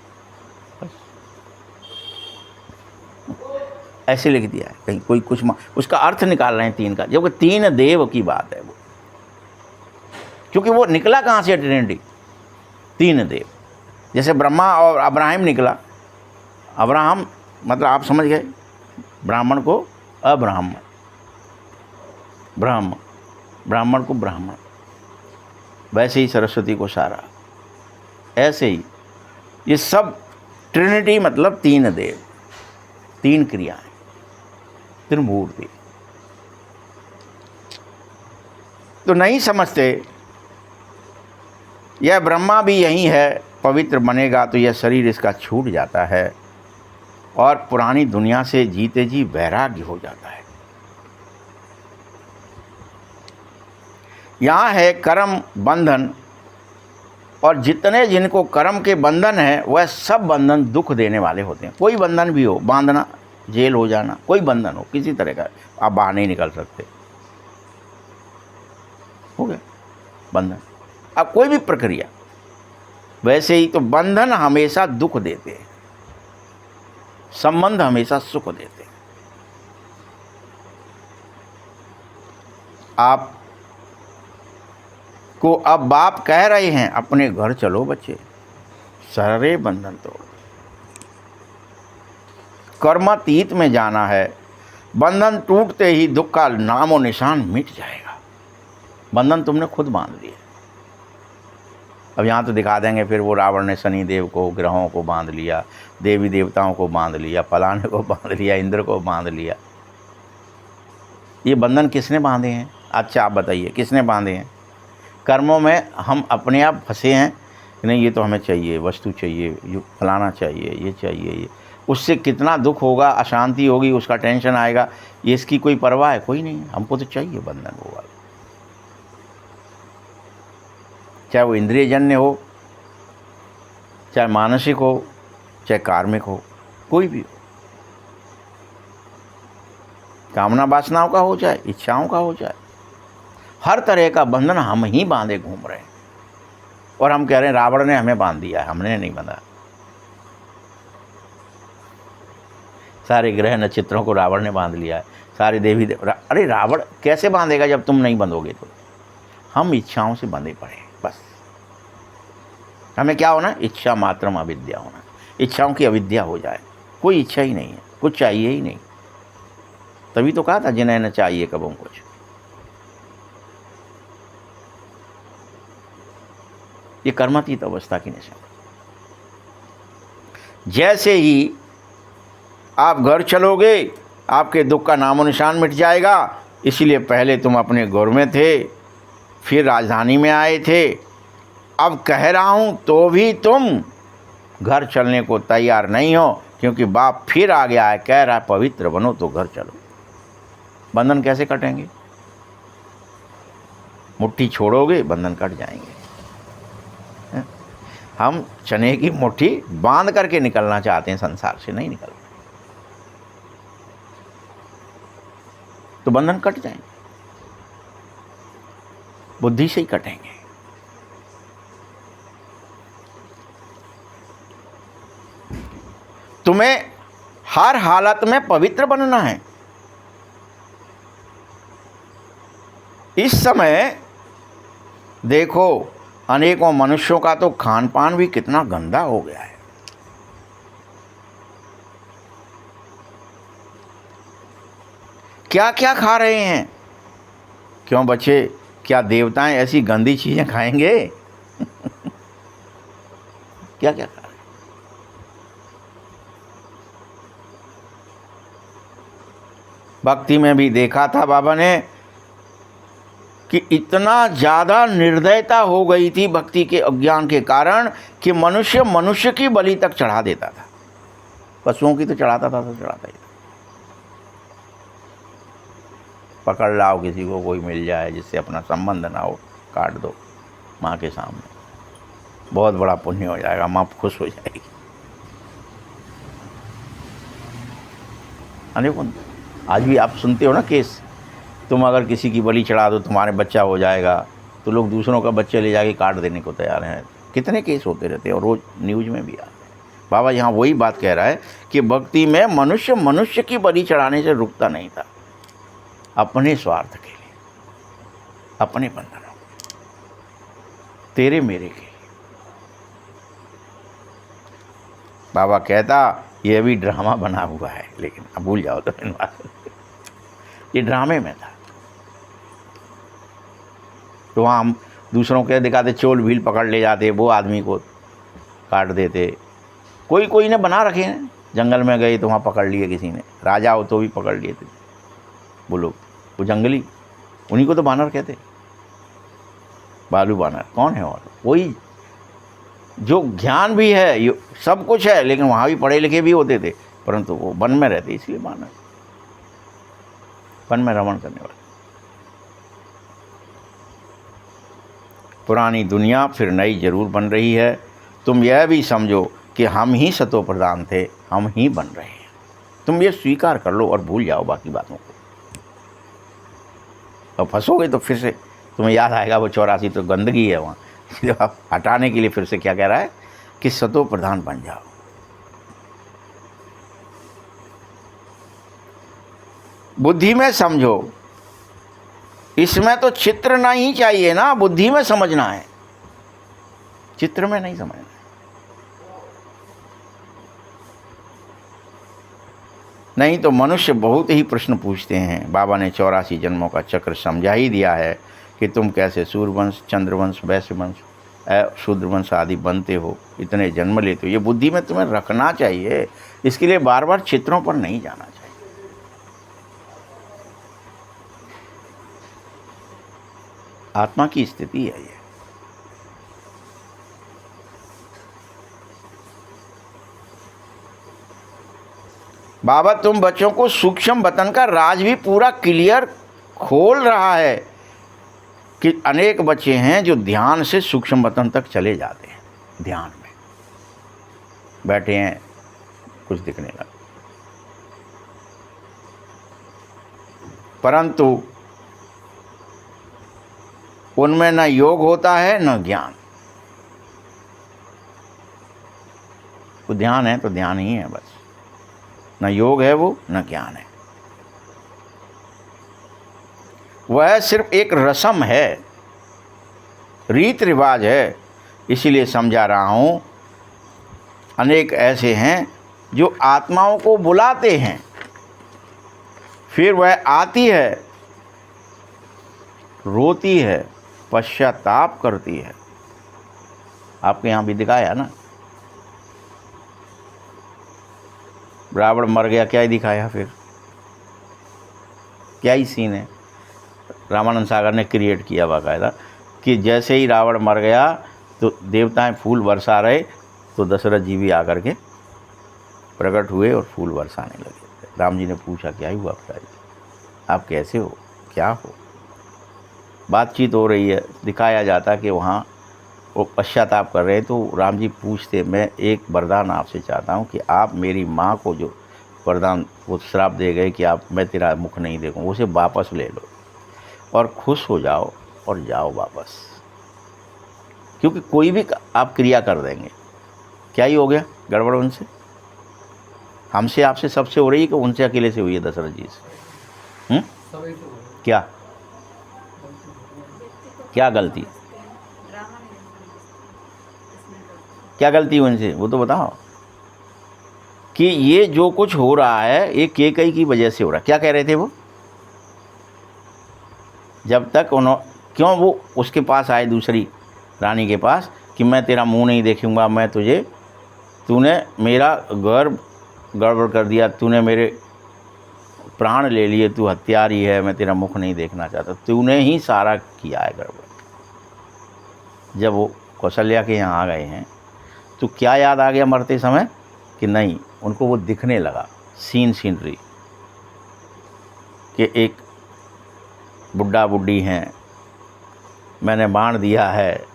Speaker 1: ऐसे लिख दिया है कहीं, कोई कुछ उसका अर्थ निकाल रहे हैं 3 का, जबकि 3 देव की बात है वो, क्योंकि वो निकला कहाँ से ट्रिनिटी, 3 देव। जैसे ब्रह्मा और अब्राहम निकला, अब्राहम मतलब आप समझ गए, ब्राह्मण को अब्राह्मण, ब्राह्मण को ब्राह्मण, वैसे ही सरस्वती को सारा, ऐसे ही ये सब ट्रिनिटी मतलब 3 देव, 3 क्रियाएं, त्रिमूर्ति। तो नहीं समझते, यह ब्रह्मा भी यही है, पवित्र बनेगा तो यह शरीर इसका छूट जाता है और पुरानी दुनिया से जीते जी वैराग्य हो जाता है। यहाँ है कर्म बंधन, और जितने जिनको कर्म के बंधन है वह सब बंधन दुख देने वाले होते हैं। कोई बंधन भी हो, बांधना, जेल हो जाना, कोई बंधन हो किसी तरह का, आप बाहर नहीं निकल सकते, हो गया बंधन। अब कोई भी प्रक्रिया, वैसे ही तो बंधन हमेशा दुख देते हैं, संबंध हमेशा सुख देते हैं। आप को अब बाप कह रहे हैं अपने घर चलो बच्चे, सारे बंधन तोड़, कर्मातीत में जाना है। बंधन टूटते ही दुख का नामो निशान मिट जाएगा। बंधन तुमने खुद बांध लिए। अब यहाँ तो दिखा देंगे फिर वो रावण ने शनि देव को, ग्रहों को बांध लिया, देवी देवताओं को बांध लिया, फलाने को बांध लिया, इंद्र को बांध लिया। ये बंधन किसने बांधे हैं? अच्छा आप बताइए, किसने बांधे हैं? कर्मों में हम अपने आप फंसे हैं कि नहीं ये तो हमें चाहिए, वस्तु चाहिए, ये फलाना चाहिए, ये चाहिए, ये उससे कितना दुख होगा, अशांति होगी, उसका टेंशन आएगा, ये इसकी कोई परवाह है? कोई नहीं। हमको तो चाहिए बंधन वो वाला, चाहे वो इंद्रियजन्य हो, चाहे मानसिक हो, चाहे कार्मिक हो, कोई भी हो, कामना वासनाओं का हो, चाहे इच्छाओं का हो, चाहे हर तरह का बंधन हम ही बांधे घूम रहे हैं। और हम कह रहे हैं रावण ने हमें बांध दिया है, हमने नहीं बांधा। सारे ग्रह नक्षत्रों को रावण ने बांध लिया है, सारे देवी अरे रावण कैसे बांधेगा जब तुम नहीं बंधोगे तो? हम इच्छाओं से बंधे पड़े, बस। हमें क्या होना? इच्छा मात्रम अविद्या होना, इच्छाओं की अविद्या हो जाए, कोई इच्छा ही नहीं है, कुछ चाहिए ही नहीं। तभी तो कहा था जिन्हें न चाहिए कबों कुछ। ये कर्मातीत अवस्था की निशान। जैसे ही आप घर चलोगे आपके दुख का नामो निशान मिट जाएगा। इसीलिए पहले तुम अपने घर में थे, फिर राजधानी में आए थे, अब कह रहा हूं तो भी तुम घर चलने को तैयार नहीं हो, क्योंकि बाप फिर आ गया है, कह रहा है पवित्र बनो तो घर चलो। बंधन कैसे कटेंगे? मुट्ठी छोड़ोगे बंधन कट जाएंगे। हम चने की मुट्ठी बांध करके निकलना चाहते हैं, संसार से नहीं निकलना, तो बंधन कट जाएंगे, बुद्धि से ही कटेंगे। तुम्हें हर हालत में पवित्र बनना है। इस समय देखो अनेकों मनुष्यों का तो खान पान भी कितना गंदा हो गया है। क्या क्या खा रहे हैं? क्यों बच्चे, क्या देवताएं ऐसी गंदी चीजें खाएंगे? क्या क्या खा रहे हैं? भक्ति में भी देखा था बाबा ने कि इतना ज़्यादा निर्दयता हो गई थी भक्ति के अज्ञान के कारण कि मनुष्य मनुष्य की बलि तक चढ़ा देता था। पशुओं की तो चढ़ाता था, तो चढ़ाता ही था। पकड़ लाओ किसी को, कोई मिल जाए जिससे अपना संबंध ना हो, काट दो माँ के सामने, बहुत बड़ा पुण्य हो जाएगा, माँ खुश हो जाएगी। अनेकों आज भी आप सुनते हो ना केस, तुम अगर किसी की बलि चढ़ा दो तुम्हारे बच्चा हो जाएगा, तो लोग दूसरों का बच्चा ले जाके काट देने को तैयार हैं। कितने केस होते रहते हैं और रोज़ न्यूज़ में भी आते हैं। बाबा यहाँ वही बात कह रहा है कि भक्ति में मनुष्य मनुष्य की बलि चढ़ाने से रुकता नहीं था, अपने स्वार्थ के लिए, अपने बंधनों, तेरे मेरे के। बाबा कहता ये भी ड्रामा बना हुआ है, लेकिन अब भूल जाओ तो इन बातों, ये ड्रामे में था। तो वहाँ हम दूसरों के दिखाते, चोल भील पकड़ ले जाते, वो आदमी को काट देते। कोई कोई ने बना रखे हैं, जंगल में गए तो वहाँ पकड़ लिए किसी ने, राजा हो तो भी पकड़ लिए थे वो लोग, वो जंगली, उन्हीं को तो बानर कहते, बालू बानर। कौन है और? वही जो ज्ञान भी है, सब कुछ है, लेकिन वहाँ भी पढ़े लिखे भी होते थे, परंतु वो वन में रहते, इसलिए मानव वन में रमण करने वाले। पुरानी दुनिया फिर नई जरूर बन रही है। तुम यह भी समझो कि हम ही सतो प्रधान थे, हम ही बन रहे हैं। तुम ये स्वीकार कर लो और भूल जाओ बाकी बातों को। और फंसोगे तो फिर से तुम्हें याद आएगा वो 84 तो गंदगी है वहाँ। जब आप हटाने के लिए फिर से क्या कह रहा है कि सतो प्रधान बन जाओ। बुद्धि में समझो, इसमें तो चित्र नहीं चाहिए ना, बुद्धि में समझना है, चित्र में नहीं समझना। नहीं तो मनुष्य बहुत ही प्रश्न पूछते हैं। बाबा ने 84 जन्मों का चक्र समझा ही दिया है कि तुम कैसे सूर्यवंश, चंद्रवंश, वैश्यवंश, शूद्रवंश आदि बनते हो, इतने जन्म लेते हो। ये बुद्धि में तुम्हें रखना चाहिए। इसके लिए बार बार चित्रों पर नहीं जाना चाहिए। आत्मा की स्थिति है ये। बाबा तुम बच्चों को सूक्ष्म वतन का राज भी पूरा क्लियर खोल रहा है कि अनेक बच्चे हैं जो ध्यान से सूक्ष्म वतन तक चले जाते हैं। ध्यान में बैठे हैं, कुछ दिखने लगा, परंतु उनमें न योग होता है न ज्ञान। वो ध्यान है तो ध्यान ही है बस, न योग है वो, न ज्ञान है। वह सिर्फ एक रस्म है, रीत रिवाज है। इसीलिए समझा रहा हूँ, अनेक ऐसे हैं जो आत्माओं को बुलाते हैं, फिर वह आती है, रोती है, पश्चाताप करती है। आपके यहाँ भी दिखाया ना, रावण मर गया, क्या ही दिखाया, फिर क्या ही सीन है। रामानंद सागर ने क्रिएट किया बाकायदा कि जैसे ही रावण मर गया तो देवताएं फूल बरसा रहे, तो दशरथ जी भी आकर के प्रकट हुए और फूल बरसाने लगे। राम जी ने पूछा क्या ही हुआ पिताजी, आप कैसे हो, क्या हो। बातचीत हो रही है, दिखाया जाता कि वहाँ वो पश्चाताप कर रहे हैं। तो राम जी पूछते, मैं एक वरदान आपसे चाहता हूँ कि आप मेरी माँ को जो वरदान, वो श्राप दे गए कि आप, मैं तेरा मुख नहीं देखूँ, उसे वापस ले लो और खुश हो जाओ और जाओ वापस। क्योंकि कोई भी आप क्रिया कर देंगे, क्या ही हो गया गड़बड़ उनसे, हमसे आपसे सबसे हो रही है कि उनसे अकेले से हुई है दशरथ जी से। क्या क्या गलती, क्या गलती उनसे, वो तो बताओ। कि ये जो कुछ हो रहा है ये कैकेयी की वजह से हो रहा है। क्या कह रहे थे वो, जब तक क्यों वो उसके पास आए, दूसरी रानी के पास, कि मैं तेरा मुंह नहीं देखूंगा, मैं तुझे, तूने मेरा गर्भ गड़बड़ कर दिया, तूने मेरे प्राण ले लिए, तू हत्यारी है, मैं तेरा मुख नहीं देखना चाहता, तूने ही सारा किया है गड़बड़। जब वो कौशल्या के यहाँ आ गए हैं तो क्या याद आ गया मरते समय कि नहीं, उनको वो दिखने लगा सीनरी कि एक बुढ़ा बुढ़ी हैं, मैंने बाण दिया है,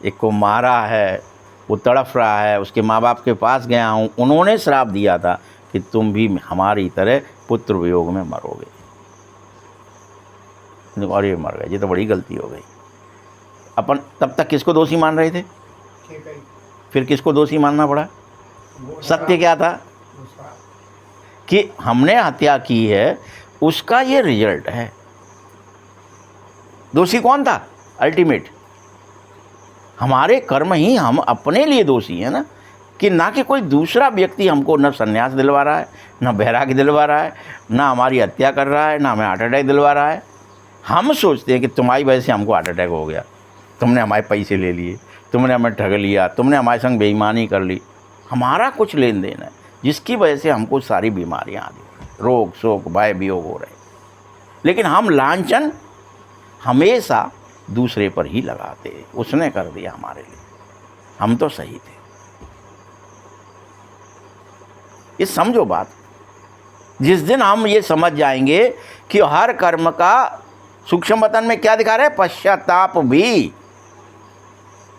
Speaker 1: एक को मारा है, वो तड़फ रहा है, उसके माँ बाप के पास गया हूँ, उन्होंने श्राप दिया था कि तुम भी हमारी तरह पुत्र वियोग में मरोगे, और ये मर गए। ये तो बड़ी गलती हो गई। अपन तब तक किसको दोषी मान रहे थे, फिर किसको दोषी मानना पड़ा। सत्य क्या था कि हमने हत्या की है, उसका ये रिजल्ट है। दोषी कौन था, अल्टीमेट हमारे कर्म ही, हम अपने लिए दोषी हैं ना, कि ना कि कोई दूसरा व्यक्ति हमको न संन्यास दिलवा रहा है, न बैराग दिलवा रहा है, ना हमारी हत्या कर रहा है, ना हमें हार्ट अटैक दिलवा रहा है। हम सोचते हैं कि तुम्हारी वजह से हमको हार्ट अटैक हो गया, तुमने हमारे पैसे ले लिए, तुमने हमें ठग लिया, तुमने हमारे संग बेईमानी कर ली, हमारा कुछ लेन देन है, जिसकी वजह से हमको सारी बीमारियां आ रही, रोग शोक भय वियोग हो रहे। लेकिन हम लांछन हमेशा दूसरे पर ही लगाते, उसने कर दिया हमारे लिए। हम तो सही थे। ये समझो बात। जिस दिन हम ये समझ जाएंगे कि हर कर्म का सूक्ष्म वतन में क्या दिखा रहे हैं, पश्चाताप भी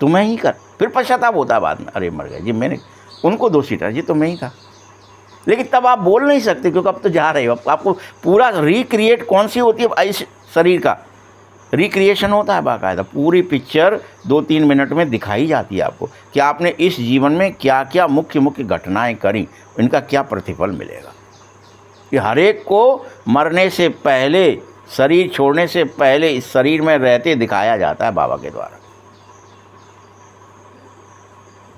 Speaker 1: तुम्हें ही कर। फिर पश्चाताप होता है बाद में, अरे मर गए जी, मैंने उनको दोषी ठहरा जी, तो मैं ही था। लेकिन तब आप बोल नहीं सकते, क्योंकि अब तो जा रहे हो। आपको पूरा रिक्रिएट कौन सी होती है, इस शरीर का रिक्रिएशन होता है बाकायदा। पूरी पिक्चर 2-3 मिनट में दिखाई जाती है आपको कि आपने इस जीवन में क्या क्या मुख्य मुख्य घटनाएं करी, इनका क्या प्रतिफल मिलेगा। कि हर एक को मरने से पहले, शरीर छोड़ने से पहले इस शरीर में रहते दिखाया जाता है बाबा के द्वारा,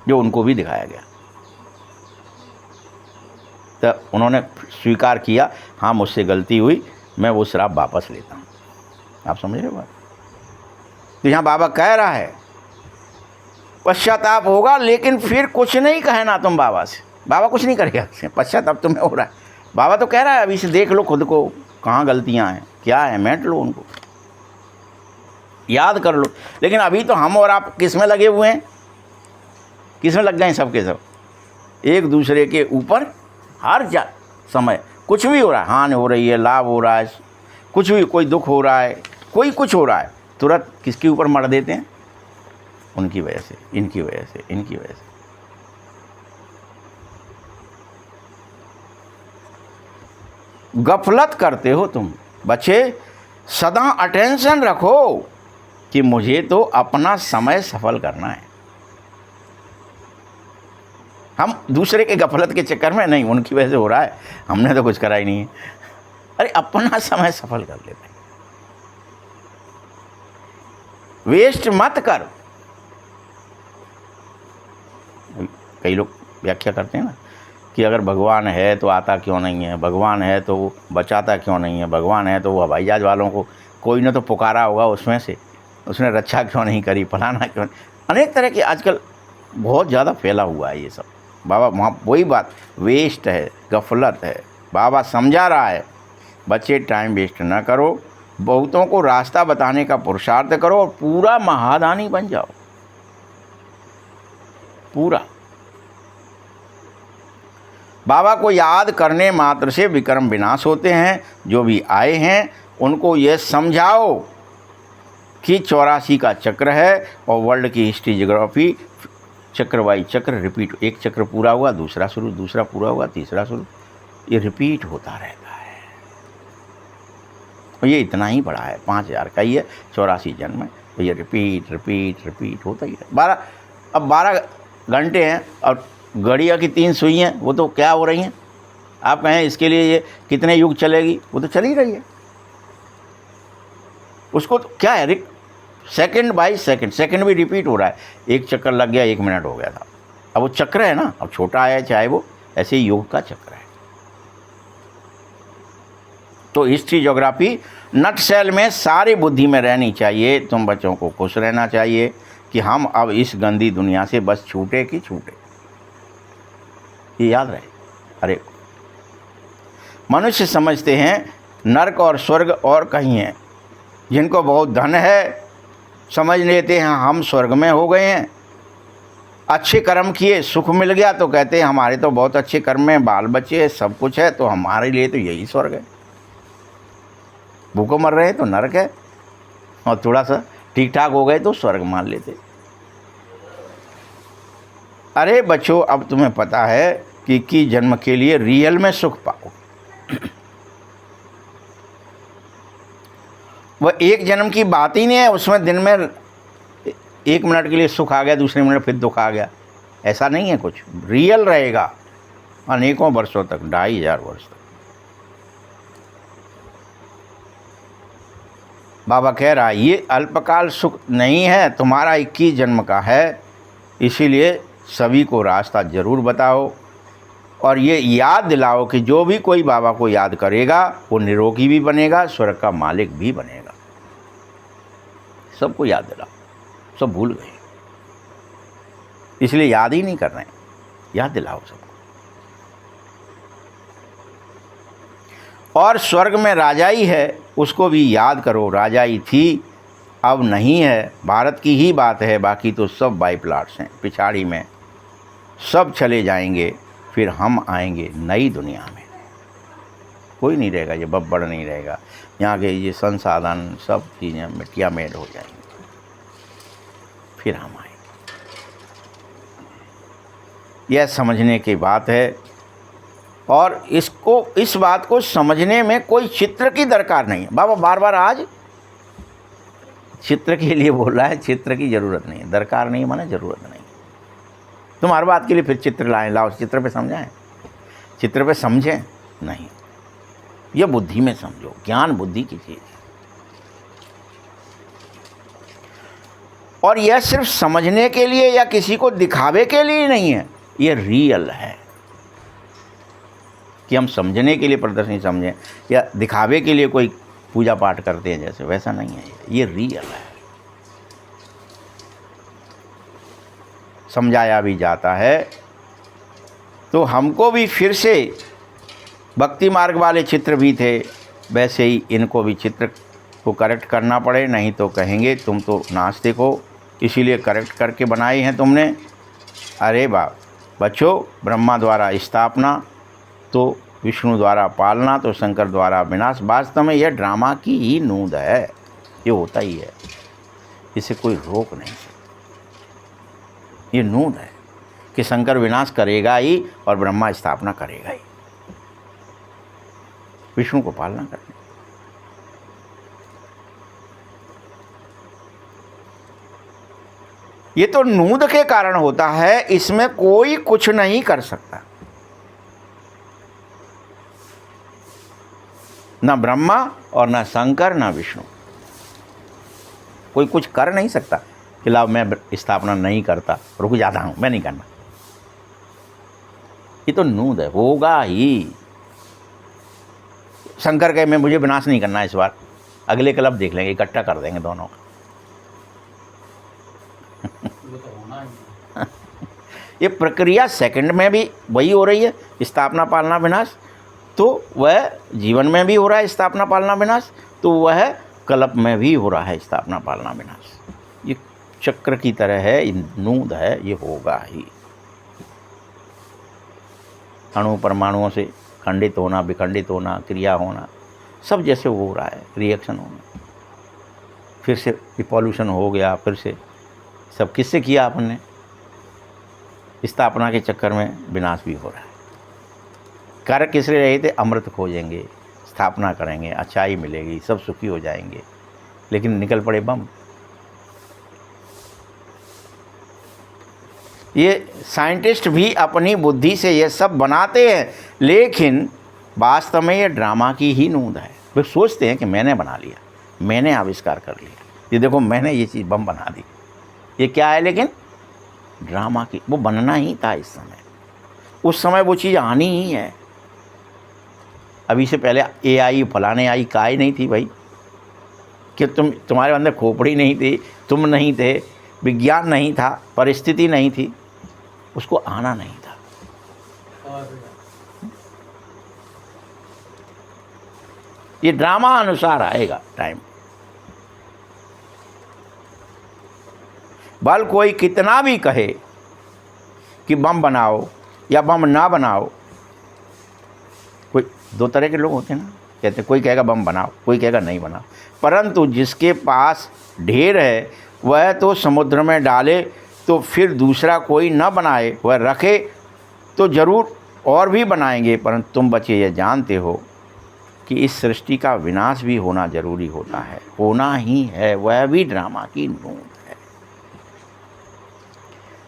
Speaker 1: जो उनको भी दिखाया गया। तो उन्होंने स्वीकार किया, हाँ मुझसे गलती हुई, मैं वो श्राप वापस लेता हूँ। आप समझ रहे हो बात? तो यहाँ बाबा कह रहा है पश्चाताप होगा, लेकिन फिर कुछ नहीं कहना तुम बाबा से। बाबा कुछ नहीं करेगा, पश्चाताप तुम्हें हो रहा है। बाबा तो कह रहा है अभी से देख लो खुद को, कहाँ गलतियाँ हैं, क्या है, मेंट लो उनको, याद कर लो। लेकिन अभी तो हम और आप किस में लगे हुए हैं, किस में लग गए हैं, सब के सब एक दूसरे के ऊपर। हर समय कुछ भी हो रहा है, हानि हो रही है, लाभ हो रहा है, कुछ भी, कोई दुख हो रहा है, कोई कुछ हो रहा है, तुरंत किसके ऊपर मर देते हैं, उनकी वजह से, इनकी वजह से, इनकी वजह से। गफलत करते हो तुम बच्चे। सदा अटेंशन रखो कि मुझे तो अपना समय सफल करना है। हम दूसरे के गफलत के चक्कर में नहीं, उनकी वजह से हो रहा है, हमने तो कुछ करा ही नहीं है। अरे अपना समय सफल कर लेते हैं, वेस्ट मत कर। कई लोग व्याख्या करते हैं ना कि अगर भगवान है तो आता क्यों नहीं है, भगवान है तो वो बचाता क्यों नहीं है, भगवान है तो वो हवाई जहाज वालों को कोई ने तो पुकारा होगा उसमें से, उसने रक्षा क्यों नहीं करी, फलाना क्यों। अनेक तरह की आजकल बहुत ज़्यादा फैला हुआ है ये सब। बाबा वहाँ वही बात, वेस्ट है, गफलत है। बाबा समझा रहा है बच्चे टाइम वेस्ट ना करो, बहुतों को रास्ता बताने का पुरुषार्थ करो और पूरा महादानी बन जाओ, पूरा। बाबा को याद करने मात्र से विक्रम विनाश होते हैं। जो भी आए हैं उनको ये समझाओ कि 84 का चक्र है और वर्ल्ड की हिस्ट्री ज्योग्राफी चक्र बाई चक्र रिपीट, एक चक्र पूरा हुआ दूसरा शुरू, दूसरा पूरा हुआ तीसरा शुरू, ये रिपीट होता रहता है। और ये इतना ही बड़ा है, 5000 का ही है, 84 जन्म है, तो ये रिपीट रिपीट रिपीट होता ही है। अब 12 घंटे हैं और घड़िया की 3 सुई हैं, वो तो क्या हो रही हैं। आप कहें इसके लिए ये कितने युग चलेगी, वो तो चल ही रही है। उसको तो क्या है, सेकंड बाई सेकंड, सेकंड भी रिपीट हो रहा है। एक चक्कर लग गया 1 मिनट हो गया था, अब वो चक्र है ना, अब छोटा है चाहे वो, ऐसे ही योग का चक्र है। तो हिस्ट्री ज्योग्राफी नटशेल में सारी बुद्धि में रहनी चाहिए। तुम बच्चों को खुश रहना चाहिए कि हम अब इस गंदी दुनिया से बस छूटे कि छूटे, ये याद रहे। अरे मनुष्य समझते हैं नरक और स्वर्ग और कहीं है। जिनको बहुत धन है समझ लेते हैं हम स्वर्ग में हो गए हैं, अच्छे कर्म किए सुख मिल गया तो कहते हैं हमारे तो बहुत अच्छे कर्म में बाल बच्चे सब कुछ है, तो हमारे लिए तो यही स्वर्ग है। भूखों मर रहे हैं तो नरक है, और थोड़ा सा ठीक ठाक हो गए तो स्वर्ग मान लेते। अरे बच्चों, अब तुम्हें पता है कि 21 जन्म के लिए रियल में सुख पाओ। वह एक जन्म की बात ही नहीं है, उसमें दिन में 1 मिनट के लिए सुख आ गया, दूसरे मिनट फिर दुख आ गया, ऐसा नहीं है कुछ। रियल रहेगा अनेकों वर्षों तक, 2500 वर्ष तक। बाबा कह रहा है ये अल्पकाल सुख नहीं है, तुम्हारा 21 जन्म का है। इसीलिए सभी को रास्ता ज़रूर बताओ और ये याद दिलाओ कि जो भी कोई बाबा को याद करेगा वो निरोगी भी बनेगा, स्वर्ग का मालिक भी बनेगा। सबको याद दिलाओ, सब भूल गए इसलिए याद ही नहीं कर रहे हैं, याद दिलाओ सबको। और स्वर्ग में राजाई है, उसको भी याद करो, राजाई थी अब नहीं है, भारत की ही बात है, बाकी तो सब बाई प्लाट्स हैं, पिछाड़ी में सब चले जाएंगे, फिर हम आएंगे नई दुनिया में। कोई नहीं रहेगा, ये बब्बड़ नहीं रहेगा, यहाँ के ये संसाधन सब चीज़ें मिट्टिया मेड हो जाएंगी, फिर हम आएंगे। यह समझने की बात है, और इस बात को समझने में कोई चित्र की दरकार नहीं है। बाबा बार बार आज चित्र के लिए बोल रहा है, चित्र की ज़रूरत नहीं है, दरकार नहीं माने ज़रूरत नहीं। तुम हर बात के लिए फिर चित्र लाएं, लाओ चित्र पे समझाएं, चित्र पे समझें नहीं, यह बुद्धि में समझो, ज्ञान बुद्धि की चीज़ है। और यह सिर्फ समझने के लिए या किसी को दिखावे के लिए नहीं है, यह रियल है। कि हम समझने के लिए प्रदर्शनी समझें या दिखावे के लिए कोई पूजा पाठ करते हैं जैसे, वैसा नहीं है, ये रियल है। समझाया भी जाता है तो हमको भी फिर से भक्ति मार्ग वाले चित्र भी थे, वैसे ही इनको भी चित्र को करेक्ट करना पड़े, नहीं तो कहेंगे तुम तो नास्तिक हो, इसीलिए करेक्ट करके बनाए हैं तुमने। अरे बच्चों, ब्रह्मा द्वारा स्थापना तो विष्णु द्वारा पालना तो शंकर द्वारा विनाश। वास्तव में यह ड्रामा की ही नूंद है, ये होता ही है, इसे कोई रोक नहीं सकता। ये नूंद है कि शंकर विनाश करेगा ही और ब्रह्मा स्थापना करेगा ही, विष्णु को पालना करने। ये तो नूंद के कारण होता है, इसमें कोई कुछ नहीं कर सकता, ना ब्रह्मा और ना शंकर ना विष्णु, कोई कुछ कर नहीं सकता कि लाओ मैं स्थापना नहीं करता, रुक जाता हूं, मैं नहीं करना। ये तो नूंद है, होगा ही। शंकर कहे मैं मुझे विनाश नहीं करना इस बार, अगले क्लब देख लेंगे, इकट्ठा कर देंगे दोनों का। ये प्रक्रिया सेकंड में भी वही हो रही है, स्थापना पालना विनाश, तो वह जीवन में भी हो रहा है स्थापना पालना विनाश, तो वह कल्प में भी हो रहा है स्थापना पालना विनाश। ये चक्र की तरह है, नूंद है, ये होगा ही। अणु परमाणुओं से खंडित होना, विखंडित होना, क्रिया होना, सब जैसे हो रहा है, रिएक्शन होना, फिर से रिपॉल्यूशन हो गया, फिर से सब किससे किया आपने? स्थापना के चक्कर में विनाश भी हो रहा है। कार्य किस लिए रहे थे? अमृत खोजेंगे, स्थापना करेंगे, अच्छाई मिलेगी, सब सुखी हो जाएंगे, लेकिन निकल पड़े बम। ये साइंटिस्ट भी अपनी बुद्धि से ये सब बनाते हैं, लेकिन वास्तव में ये ड्रामा की ही नूंद है। वे सोचते हैं कि मैंने बना लिया, मैंने आविष्कार कर लिया, ये देखो मैंने ये चीज़ बम बना दी। ये क्या है? लेकिन ड्रामा की, वो बनना ही था इस समय, उस समय वो चीज़ आनी ही है। अभी से पहले AI फलाने आई काय नहीं थी भाई, कि तुम्हारे अंदर खोपड़ी नहीं थी, तुम नहीं थे, विज्ञान नहीं था, परिस्थिति नहीं थी, उसको आना नहीं था। ये ड्रामा अनुसार आएगा टाइम। बल कोई कितना भी कहे कि बम बनाओ या बम ना बनाओ, कोई दो तरह के लोग होते हैं ना, कहते कोई कहेगा बम बनाओ, कोई कहेगा नहीं बनाओ, परंतु जिसके पास ढेर है वह तो समुद्र में डाले, तो फिर दूसरा कोई न बनाए, वह रखे तो ज़रूर और भी बनाएंगे। परंतु तुम बच्चे ये जानते हो कि इस सृष्टि का विनाश भी होना ज़रूरी होता है, होना ही है, वह भी ड्रामा की नूंद है।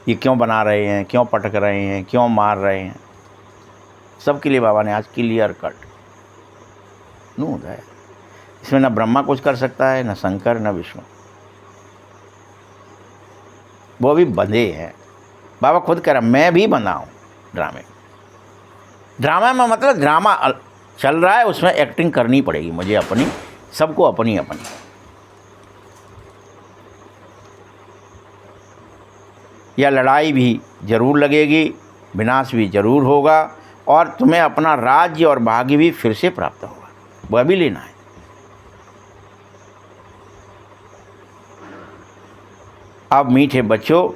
Speaker 1: ये क्यों बना रहे हैं, क्यों पटक रहे हैं, क्यों मार रहे हैं, सबके लिए बाबा ने आज क्लियर कट नूंद है। इसमें न ब्रह्मा कुछ कर सकता है, न शंकर, न विष्णु, वो भी बंधे हैं। बाबा खुद कह रहा मैं भी बंधा हूँ ड्रामे। ड्रामा में मतलब ड्रामा चल रहा है, उसमें एक्टिंग करनी पड़ेगी मुझे अपनी, सबको अपनी अपनी। यह लड़ाई भी जरूर लगेगी, विनाश भी जरूर होगा, और तुम्हें अपना राज्य और भाग्य भी फिर से प्राप्त होगा, वह भी लेना है। अब मीठे बच्चों,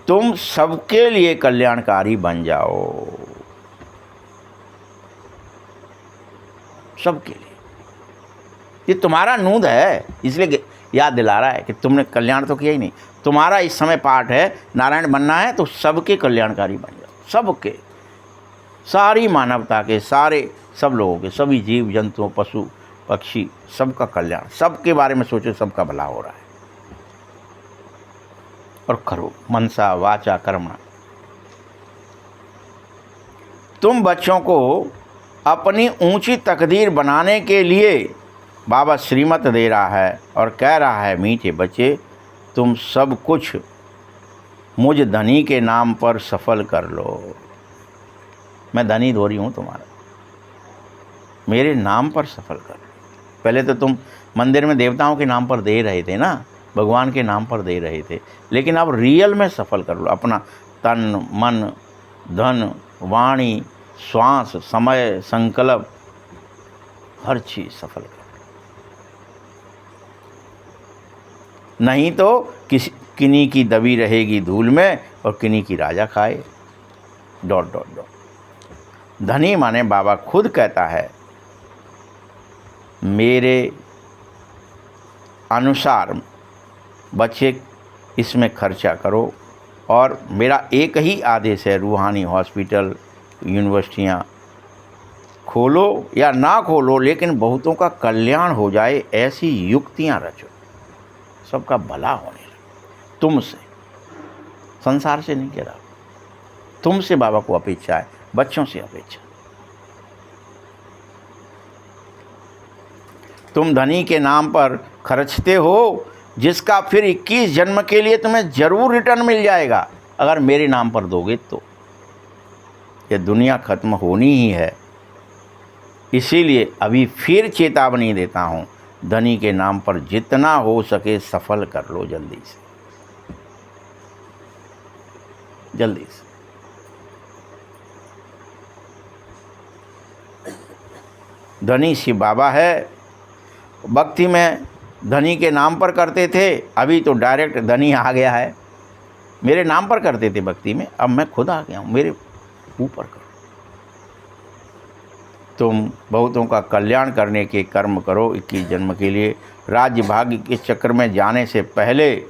Speaker 1: तुम सबके लिए कल्याणकारी बन जाओ, सबके लिए। ये तुम्हारा नूद है, इसलिए याद दिला रहा है कि तुमने कल्याण तो किया ही नहीं। तुम्हारा इस समय पाठ है नारायण बनना है, तो सबके कल्याणकारी बन जाओ, सबके, सारी मानवता के, सारे सब लोगों के, सभी जीव जंतुओं, पशु पक्षी, सबका कल्याण, सबके बारे में सोचो, सबका भला हो रहा है। और करो मनसा वाचा कर्मणा। तुम बच्चों को अपनी ऊंची तकदीर बनाने के लिए बाबा श्रीमत दे रहा है और कह रहा है, मीठे बच्चे तुम सब कुछ मुझ धनी के नाम पर सफल कर लो। मैं धनी धोरी हूँ तुम्हारा, मेरे नाम पर सफल कर लो। पहले तो तुम मंदिर में देवताओं के नाम पर दे रहे थे ना, भगवान के नाम पर दे रहे थे, लेकिन अब रियल में सफल कर लो। अपना तन मन धन वाणी श्वास समय संकल्प हर चीज़ सफल कर। नहीं तो किन्हीं की दबी रहेगी धूल में और किन्हीं की राजा खाए। ... धनी माने बाबा खुद कहता है, मेरे अनुसार बच्चे इसमें खर्चा करो। और मेरा एक ही आदेश है, रूहानी हॉस्पिटल यूनिवर्सिटियाँ खोलो या ना खोलो, लेकिन बहुतों का कल्याण हो जाए, ऐसी युक्तियाँ रचो, सबका भला होने लगे। तुमसे, संसार से नहीं कह रहा, तुमसे बाबा को अपेक्षा है, बच्चों से अपेक्षा। तुम धनी के नाम पर खर्चते हो, जिसका फिर 21 जन्म के लिए तुम्हें जरूर रिटर्न मिल जाएगा, अगर मेरे नाम पर दोगे तो। ये दुनिया खत्म होनी ही है, इसीलिए अभी फिर चेतावनी देता हूँ, धनी के नाम पर जितना हो सके सफल कर लो, जल्दी से, जल्दी से। धनी शिव बाबा है, भक्ति में धनी के नाम पर करते थे, अभी तो डायरेक्ट धनी आ गया है। मेरे नाम पर करते थे भक्ति में, अब मैं खुद आ गया हूँ, मेरे ऊपर करो। तुम बहुतों का कल्याण करने के कर्म करो 21 जन्म के लिए। राज्य भाग्य के चक्कर में जाने से पहले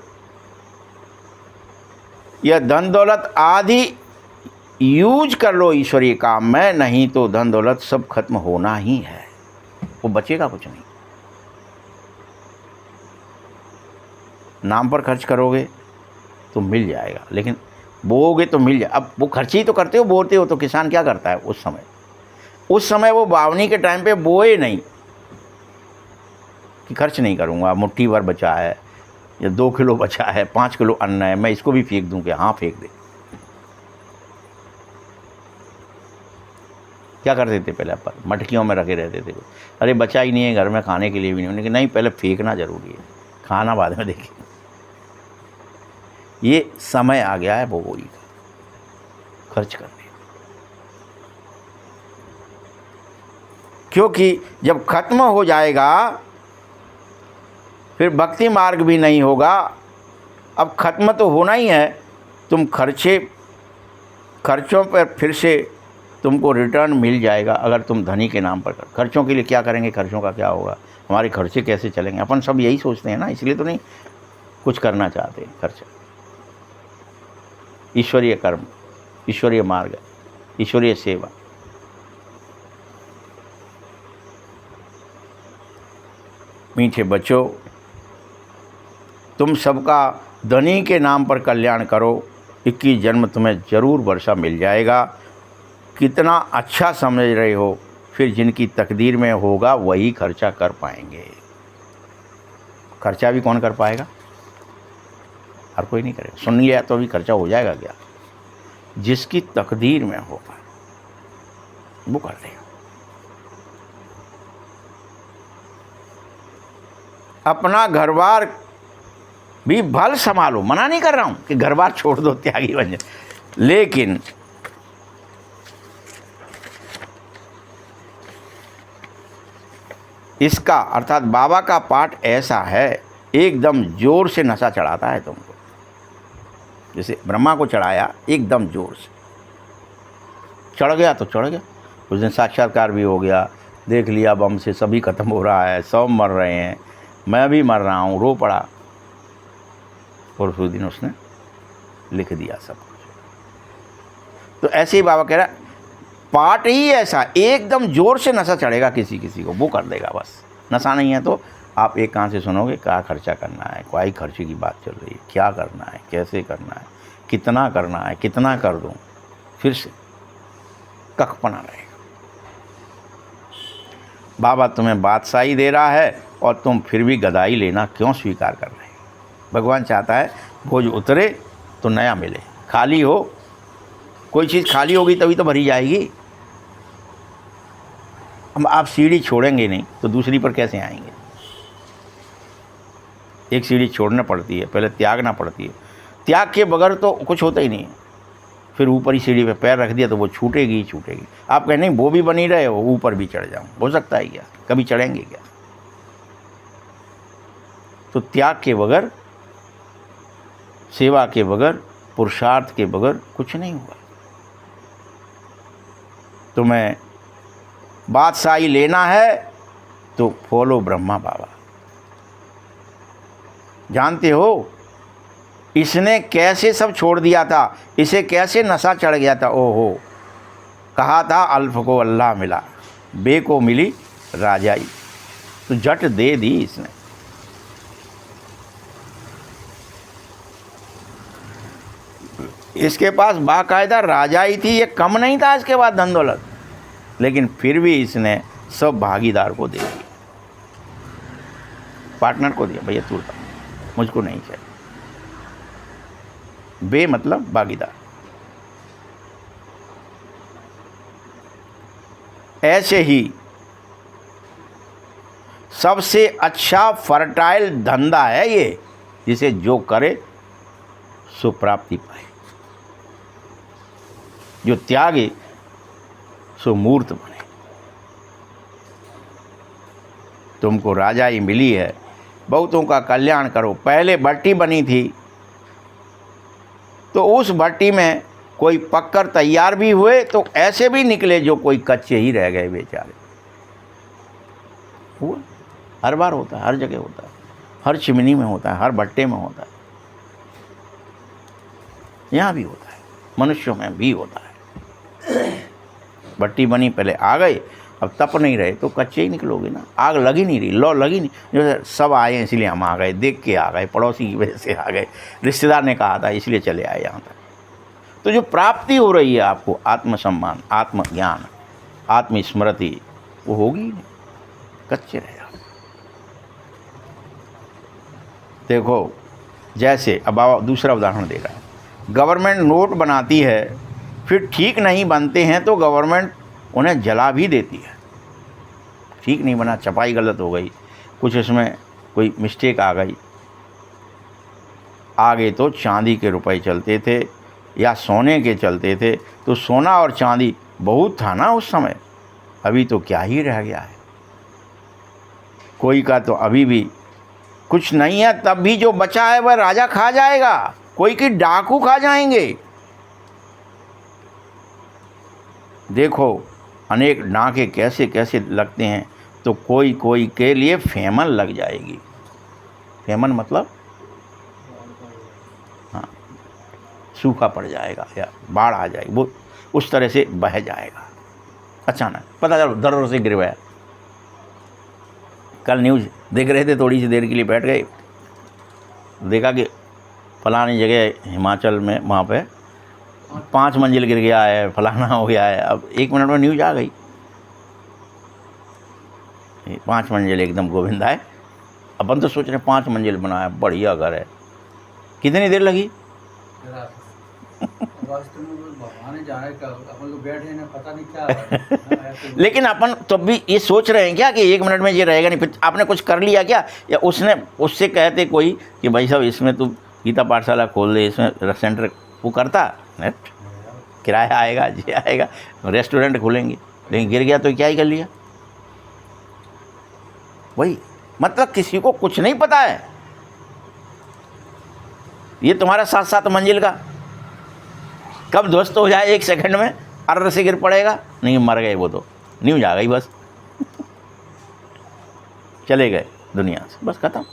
Speaker 1: यह धन दौलत आदि यूज कर लो ईश्वरीय काम में, नहीं तो धन दौलत सब खत्म होना ही है, वो बचेगा कुछ नहीं। नाम पर खर्च करोगे तो मिल जाएगा, लेकिन बोओगे तो मिल जाए। अब वो खर्च ही तो करते हो, बोते हो तो किसान क्या करता है उस समय वो बावनी के टाइम पे बोए नहीं कि खर्च नहीं करूँगा, मुट्ठी भर बचा है या 2 किलो बचा है, 5 किलो अन्न है, मैं इसको भी फेंक दूँ कि हाँ फेंक दे। क्या करते थे पहले, पर मटकियों में रखे रहते थे, अरे बचा ही नहीं है घर में, खाने के लिए भी नहीं, लेकिन नहीं पहले फेंकना जरूरी है, खाना बाद में देखें। ये समय आ गया है बोई का, खर्च करने, क्योंकि जब खत्म हो जाएगा फिर भक्ति मार्ग भी नहीं होगा। अब खत्म तो होना ही है, तुम खर्चों पर फिर से तुमको रिटर्न मिल जाएगा अगर तुम धनी के नाम पर खर्चों के लिए क्या करेंगे, खर्चों का क्या होगा, हमारे खर्चे कैसे चलेंगे, अपन सब यही सोचते हैं ना, इसलिए तो नहीं कुछ करना चाहते खर्चा। ईश्वरीय कर्म, ईश्वरीय मार्ग, ईश्वरीय सेवा। मीठे बच्चों, तुम सबका धनी के नाम पर कल्याण करो, 21 जन्म तुम्हें जरूर वर्षा मिल जाएगा। कितना अच्छा समझ रहे हो, फिर जिनकी तकदीर में होगा वही खर्चा कर पाएंगे। खर्चा भी कौन कर पाएगा, हर कोई नहीं करेगा। सुन लिया तो अभी खर्चा हो जाएगा क्या, जिसकी तकदीर में होगा वो कर देगा। अपना घरबार भी भल संभालो, मना नहीं कर रहा हूं कि घरबार छोड़ दो, त्यागी बन जाए, लेकिन इसका अर्थात बाबा का पाठ ऐसा है, एकदम जोर से नशा चढ़ाता है तुमको। जैसे ब्रह्मा को चढ़ाया एकदम जोर से, चढ़ गया तो चढ़ गया। उस दिन साक्षात्कार भी हो गया, देख लिया बम से सभी खत्म हो रहा है, सब मर रहे हैं, मैं भी मर रहा हूँ, रो पड़ा। और उस दिन उसने लिख दिया सब कुछ। तो ऐसे ही बाबा कह रहा पाठ ही ऐसा, एकदम जोर से नशा चढ़ेगा किसी किसी को, वो कर देगा बस। नशा नहीं है तो आप एक कान से सुनोगे, क्या खर्चा करना है, कोई खर्चे की बात चल रही है, क्या करना है, कैसे करना है, कितना करना है, कितना कर दूं, फिर से कखपना रहेगा। बाबा तुम्हें बादशाही दे रहा है और तुम फिर भी गदाई लेना क्यों स्वीकार कर रहे हैं। भगवान चाहता है बोझ उतरे तो नया मिले। खाली हो, कोई चीज़ खाली होगी तभी तो भरी जाएगी। हम आप सीढ़ी छोड़ेंगे नहीं तो दूसरी पर कैसे आएंगे। एक सीढ़ी छोड़ना पड़ती है, पहले त्यागना पड़ती है। त्याग के बगैर तो कुछ होता ही नहीं है। फिर ऊपर ही सीढ़ी पे पैर रख दिया तो वो छूटेगी ही छूटेगी। आप कहें नहीं वो भी बनी रहे, वो ऊपर भी चढ़ जाऊँ, हो सकता है क्या? कभी चढ़ेंगे क्या? तो त्याग के बगैर, सेवा के बगैर, पुरुषार्थ के बगैर कुछ नहीं हुआ। तुम्हें बादशाही लेना है तो फॉलो ब्रह्मा बाबा। जानते हो इसने कैसे सब छोड़ दिया था, इसे कैसे नशा चढ़ गया था। ओहो, कहा था अल्फ को अल्लाह मिला, बे को मिली राजाई, तो जट दे दी इसने। इसके पास बाकायदा राजाई थी, ये कम नहीं था इसके बाद धन दौलत, लेकिन फिर भी इसने सब भागीदार को दे दिया, पार्टनर को दिया। भैया तू मुझको नहीं चाहिए। बे मतलब भागीदार। ऐसे ही सबसे अच्छा फर्टाइल धंधा है ये, जिसे जो करे सो प्राप्ति पाए, जो त्यागे सो मूर्त बने। तुमको राजाई मिली है, बहुतों का कल्याण करो। पहले भट्टी बनी थी तो उस भट्टी में कोई पककर तैयार भी हुए तो ऐसे भी निकले जो कोई कच्चे ही रह गए बेचारे। हुआ, हर बार होता है, हर जगह होता है, हर चिमनी में होता है, हर भट्टे में होता है, यहाँ भी होता है, मनुष्यों में भी होता है। भट्टी बनी, पहले आ गए, अब तप नहीं रहे तो कच्चे ही निकलोगे ना। आग लगी नहीं रही, लौ लगी नहीं, जैसे सब आए इसलिए हम आ गए, देख के आ गए, पड़ोसी की वजह से आ गए, रिश्तेदार ने कहा था इसलिए चले आए यहाँ तक। तो जो प्राप्ति हो रही है आपको, आत्मसम्मान, आत्मज्ञान, आत्मस्मृति, वो होगी ही नहीं, कच्चे रहे आप। देखो जैसे अब बाबा दूसरा उदाहरण दे रहा है। गवर्नमेंट नोट बनाती है, फिर ठीक नहीं बनते हैं तो गवर्नमेंट उन्हें जला भी देती है। ठीक नहीं बना, छपाई गलत हो गई, कुछ इसमें कोई मिस्टेक आ गई। आगे तो चांदी के रुपए चलते थे या सोने के चलते थे, तो सोना और चांदी बहुत था ना उस समय। अभी तो क्या ही रह गया है। कोई का तो अभी भी कुछ नहीं है, तब भी जो बचा है वह राजा खा जाएगा, कोई की डाकू खा जाएंगे। देखो अनेक डाके कैसे कैसे लगते हैं, तो कोई कोई के लिए फेमन लग जाएगी। फेमन मतलब हाँ, सूखा पड़ जाएगा या बाढ़ आ जाएगी, वो उस तरह से बह जाएगा। अचानक पता चलो दर्र से गिर गया। कल न्यूज़ देख रहे थे, थोड़ी सी देर के लिए बैठ गए, देखा कि फलानी जगह हिमाचल में वहाँ पे 5 मंजिल गिर गया है, फलाना हो गया है। अब 1 मिनट में न्यूज़ आ गई, 5 मंजिल एकदम गोविंदा है। अपन तो सोच रहे 5 मंजिल बनाया, बढ़िया घर है। कितनी देर लगी? लेकिन अपन तो भी ये सोच रहे हैं क्या कि 1 मिनट में ये रहेगा नहीं। फिर आपने कुछ कर लिया क्या, या उसने उससे कहते कोई कि भाई साहब इसमें तू गीता पाठशाला खोल दे, इसमें सेंटर, वो करता नेट, किराया आएगा, जी आएगा, रेस्टोरेंट खोलेंगे। लेकिन गिर गया तो क्या ही कर लिया। वही मतलब किसी को कुछ नहीं पता है। ये तुम्हारा 7-7 मंजिल का कब ध्वस्त हो जाए 1 सेकंड में, अर्र से गिर पड़ेगा, नहीं मर गए वो तो, नहीं हो जाएगा ही बस चले गए दुनिया से, बस खत्म।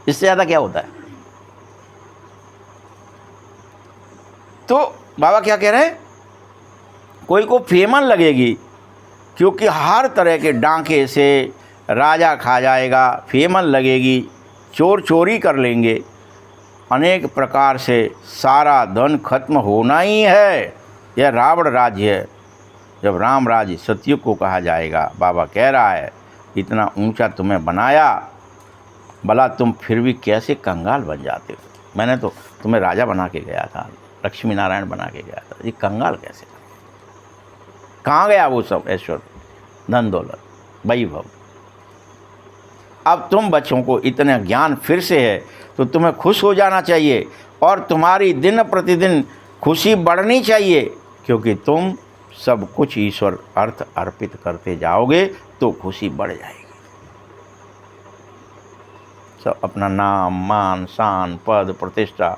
Speaker 1: इससे ज़्यादा क्या होता है? तो बाबा क्या कह रहे हैं, कोई को फेमन लगेगी क्योंकि हर तरह के डांके से राजा खा जाएगा, फेमन लगेगी, चोर चोरी कर लेंगे, अनेक प्रकार से सारा धन खत्म होना ही है। यह रावण राज्य है। जब राम राज्य सतयुग को कहा जाएगा, बाबा कह रहा है इतना ऊंचा तुम्हें बनाया, भला तुम फिर भी कैसे कंगाल बन जाते हो? मैंने तो तुम्हें राजा बना के गया था, लक्ष्मी नारायण बना के गया था, ये कंगाल कैसे? कहाँ गया वो सब ऐश्वर्य, धन दौलत, वैभव? अब तुम बच्चों को इतना ज्ञान फिर से है तो तुम्हें खुश हो जाना चाहिए और तुम्हारी दिन प्रतिदिन खुशी बढ़नी चाहिए, क्योंकि तुम सब कुछ ईश्वर अर्थ अर्पित करते जाओगे तो खुशी बढ़ जाएगी। सब अपना नाम, मान, शान, पद, प्रतिष्ठा,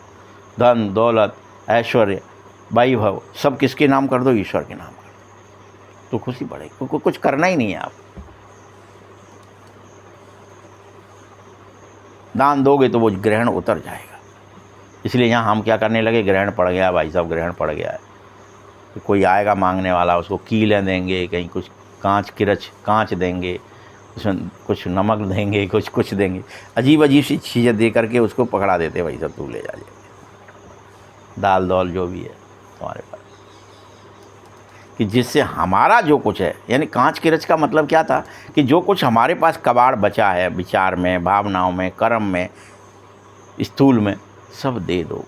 Speaker 1: धन, दौलत, ऐश्वर्य, वैभव सब किसके नाम कर दो? ईश्वर के नाम कर दो, तो खुशी बढ़ेगी। कुछ करना ही नहीं है। आप दान दोगे तो वो ग्रहण उतर जाएगा। इसलिए यहाँ हम क्या करने लगे, ग्रहण पड़ गया भाई साहब, ग्रहण पड़ गया है, तो कोई आएगा मांगने वाला, उसको कीलें देंगे, कहीं कुछ कांच देंगे, उसमें कुछ नमक देंगे, कुछ देंगे, अजीब सी चीज़ें दे करके उसको पकड़ा देते, भाई साहब तू ले जा, दाल दौल जो भी है तुम्हारे पास, कि जिससे हमारा जो कुछ है, यानी कांच की रच का मतलब क्या था कि जो कुछ हमारे पास कबाड़ बचा है, विचार में, भावनाओं में, कर्म में, स्थूल में, सब दे दो,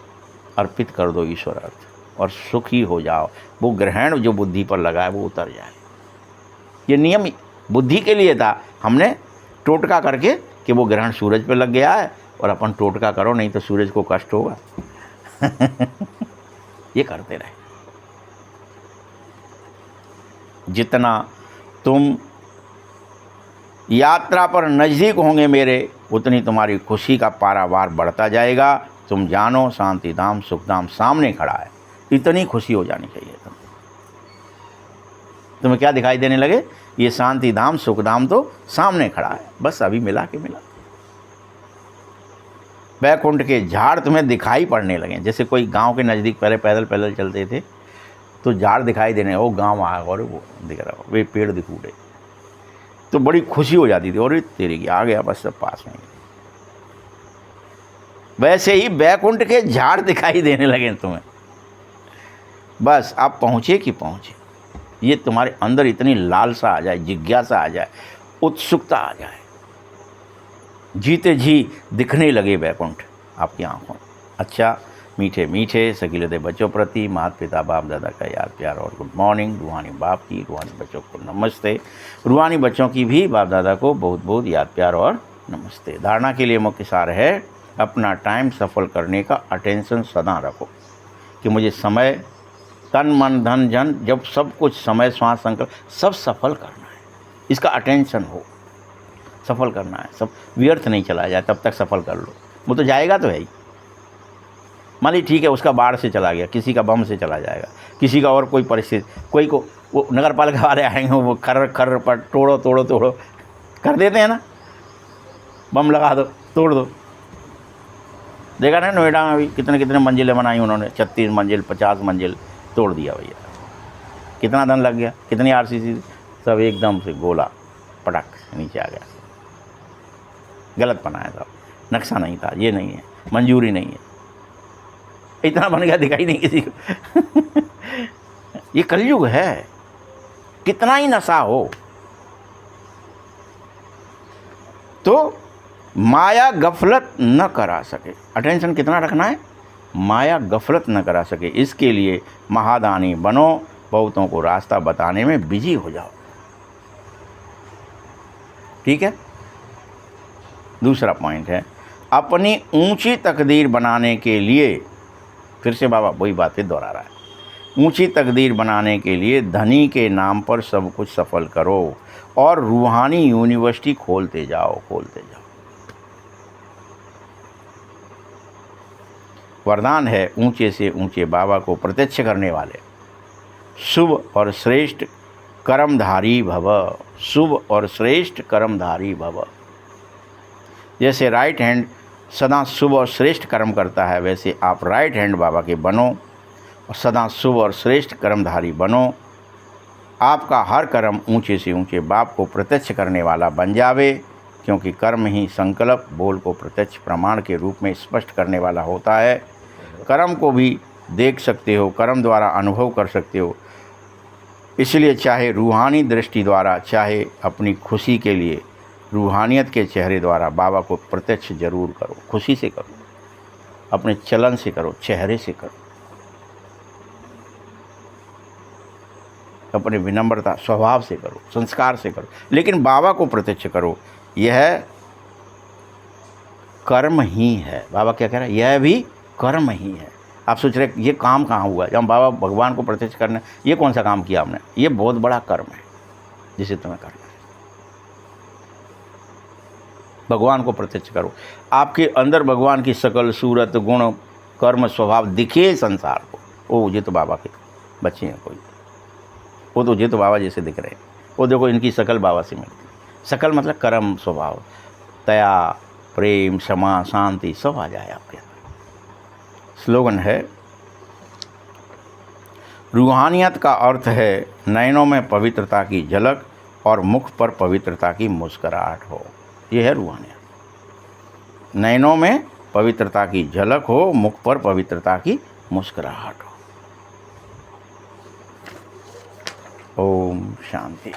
Speaker 1: अर्पित कर दो ईश्वर अर्थ, और सुखी हो जाओ। वो ग्रहण जो बुद्धि पर लगा है वो उतर जाए। ये नियम बुद्धि के लिए था, हमने टोटका करके कि वो ग्रहण सूरज पे लग गया है और अपन टोटका करो, नहीं तो सूरज को कष्ट होगा ये करते रहे। जितना तुम यात्रा पर नज़दीक होंगे मेरे, उतनी तुम्हारी खुशी का पारावार बढ़ता जाएगा। तुम जानो शांति धाम सुख धाम सामने खड़ा है, इतनी खुशी हो जानी चाहिए। तुम्हें क्या दिखाई देने लगे? ये शांति धाम सुख धाम तो सामने खड़ा है, बस अभी मिला के मिला। बैकुंठ के झाड़ तुम्हें दिखाई पड़ने लगे। जैसे कोई गांव के नज़दीक पहले पैदल चलते थे तो झाड़ दिखाई देने, वो गांव आ गया और वो दिख रहा हो, वे पेड़ दिख उड़े, तो बड़ी खुशी हो जाती थी, और तेरी की आ गया बस सब पास में। वैसे ही बैकुंठ के झाड़ दिखाई देने लगे तुम्हें, बस आप पहुँचे कि पहुँचे। ये तुम्हारे अंदर इतनी लालसा आ जाए, जिज्ञासा आ जाए, उत्सुकता आ जाए, जीते जी दिखने लगे बैकुंठ आपकी आंखों। अच्छा, मीठे मीठे सकीलते बच्चों प्रति माता पिता बाप दादा का याद प्यार और गुड मॉर्निंग। रूहानी बाप की, रूहानी बच्चों को नमस्ते। रूहानी बच्चों की भी बाप दादा को बहुत बहुत याद प्यार और नमस्ते। धारणा के लिए मुख्य सार है, अपना टाइम सफल करने का अटेंशन सदा रखो कि मुझे समय, तन मन धन जन, जब सब कुछ समय श्वास संकल्प सब सफल करना है, इसका अटेंशन हो, सफल करना है, सब व्यर्थ नहीं चला जाए, तब तक सफल कर लो। वो तो जाएगा तो है ही। मान लीजिए ठीक है, उसका बाढ़ से चला गया, किसी का बम से चला जाएगा, किसी का और कोई परिस्थिति, कोई को वो नगर पालिका वाले आएंगे, वो खर्र पर तोड़ो कर देते हैं ना, बम लगा दो, तोड़ दो। देखा ना नोएडा में भी कितने मंजिलें बनाई उन्होंने, 36 मंजिल 50 मंजिल तोड़ दिया भैया। कितना धन लग गया, कितनी आरसीसी, सब एकदम से गोला पटक नीचे आ गया। गलत बनाया था, नक्शा नहीं था, ये नहीं है, मंजूरी नहीं है, इतना बन गया दिखाई नहीं किसी को ये कलयुग है, कितना ही नशा हो तो माया गफलत न करा सके। अटेंशन कितना रखना है? माया गफलत न करा सके, इसके लिए महादानी बनो, बहुतों को रास्ता बताने में बिजी हो जाओ। ठीक है। दूसरा पॉइंट है, अपनी ऊंची तकदीर बनाने के लिए, फिर से बाबा वही बातें दोहरा रहा है, ऊंची तकदीर बनाने के लिए धनी के नाम पर सब कुछ सफल करो और रूहानी यूनिवर्सिटी खोलते जाओ। वरदान है ऊंचे से ऊंचे बाबा को प्रत्यक्ष करने वाले। शुभ और श्रेष्ठ कर्मधारी भव, शुभ और श्रेष्ठ कर्मधारी भव। जैसे राइट हैंड सदा शुभ और श्रेष्ठ कर्म करता है, वैसे आप राइट हैंड बाबा के बनो और सदा शुभ और श्रेष्ठ कर्मधारी बनो। आपका हर कर्म ऊंचे से ऊंचे बाप को प्रत्यक्ष करने वाला बन जावे, क्योंकि कर्म ही संकल्प बोल को प्रत्यक्ष प्रमाण के रूप में स्पष्ट करने वाला होता है। कर्म को भी देख सकते हो, कर्म द्वारा अनुभव कर सकते हो। इसलिए चाहे रूहानी दृष्टि द्वारा, चाहे अपनी खुशी के लिए रूहानियत के चेहरे द्वारा बाबा को प्रत्यक्ष जरूर करो। खुशी से करो, अपने चलन से करो, चेहरे से करो, अपने विनम्रता स्वभाव से करो, संस्कार से करो, लेकिन बाबा को प्रत्यक्ष करो। यह कर्म ही है। बाबा क्या कह रहा है? यह भी कर्म ही है। आप सोच रहे ये काम कहाँ हुआ? जब बाबा भगवान को प्रत्यक्ष करना, ये कौन सा काम किया आपने? ये बहुत बड़ा कर्म है जिसे तुम्हें करना है। भगवान को प्रत्यक्ष करो। आपके अंदर भगवान की शकल, सूरत, गुण, कर्म, स्वभाव दिखे संसार को। ओ ये तो बाबा के बच्चे हैं, कोई वो तो ये तो बाबा जैसे दिख रहे हैं। वो देखो इनकी शकल बाबा से मिलती है। शकल मतलब कर्म, स्वभाव, दया, प्रेम, क्षमा, शांति सब आ जाए आपके अंदर। स्लोगन है, रूहानियत का अर्थ है नयनों में पवित्रता की झलक और मुख पर पवित्रता की मुस्कुराहट हो। ये है रूहानियत। नयनों में पवित्रता की झलक हो, मुख पर पवित्रता की मुस्कुराहट हो। ओम शांति।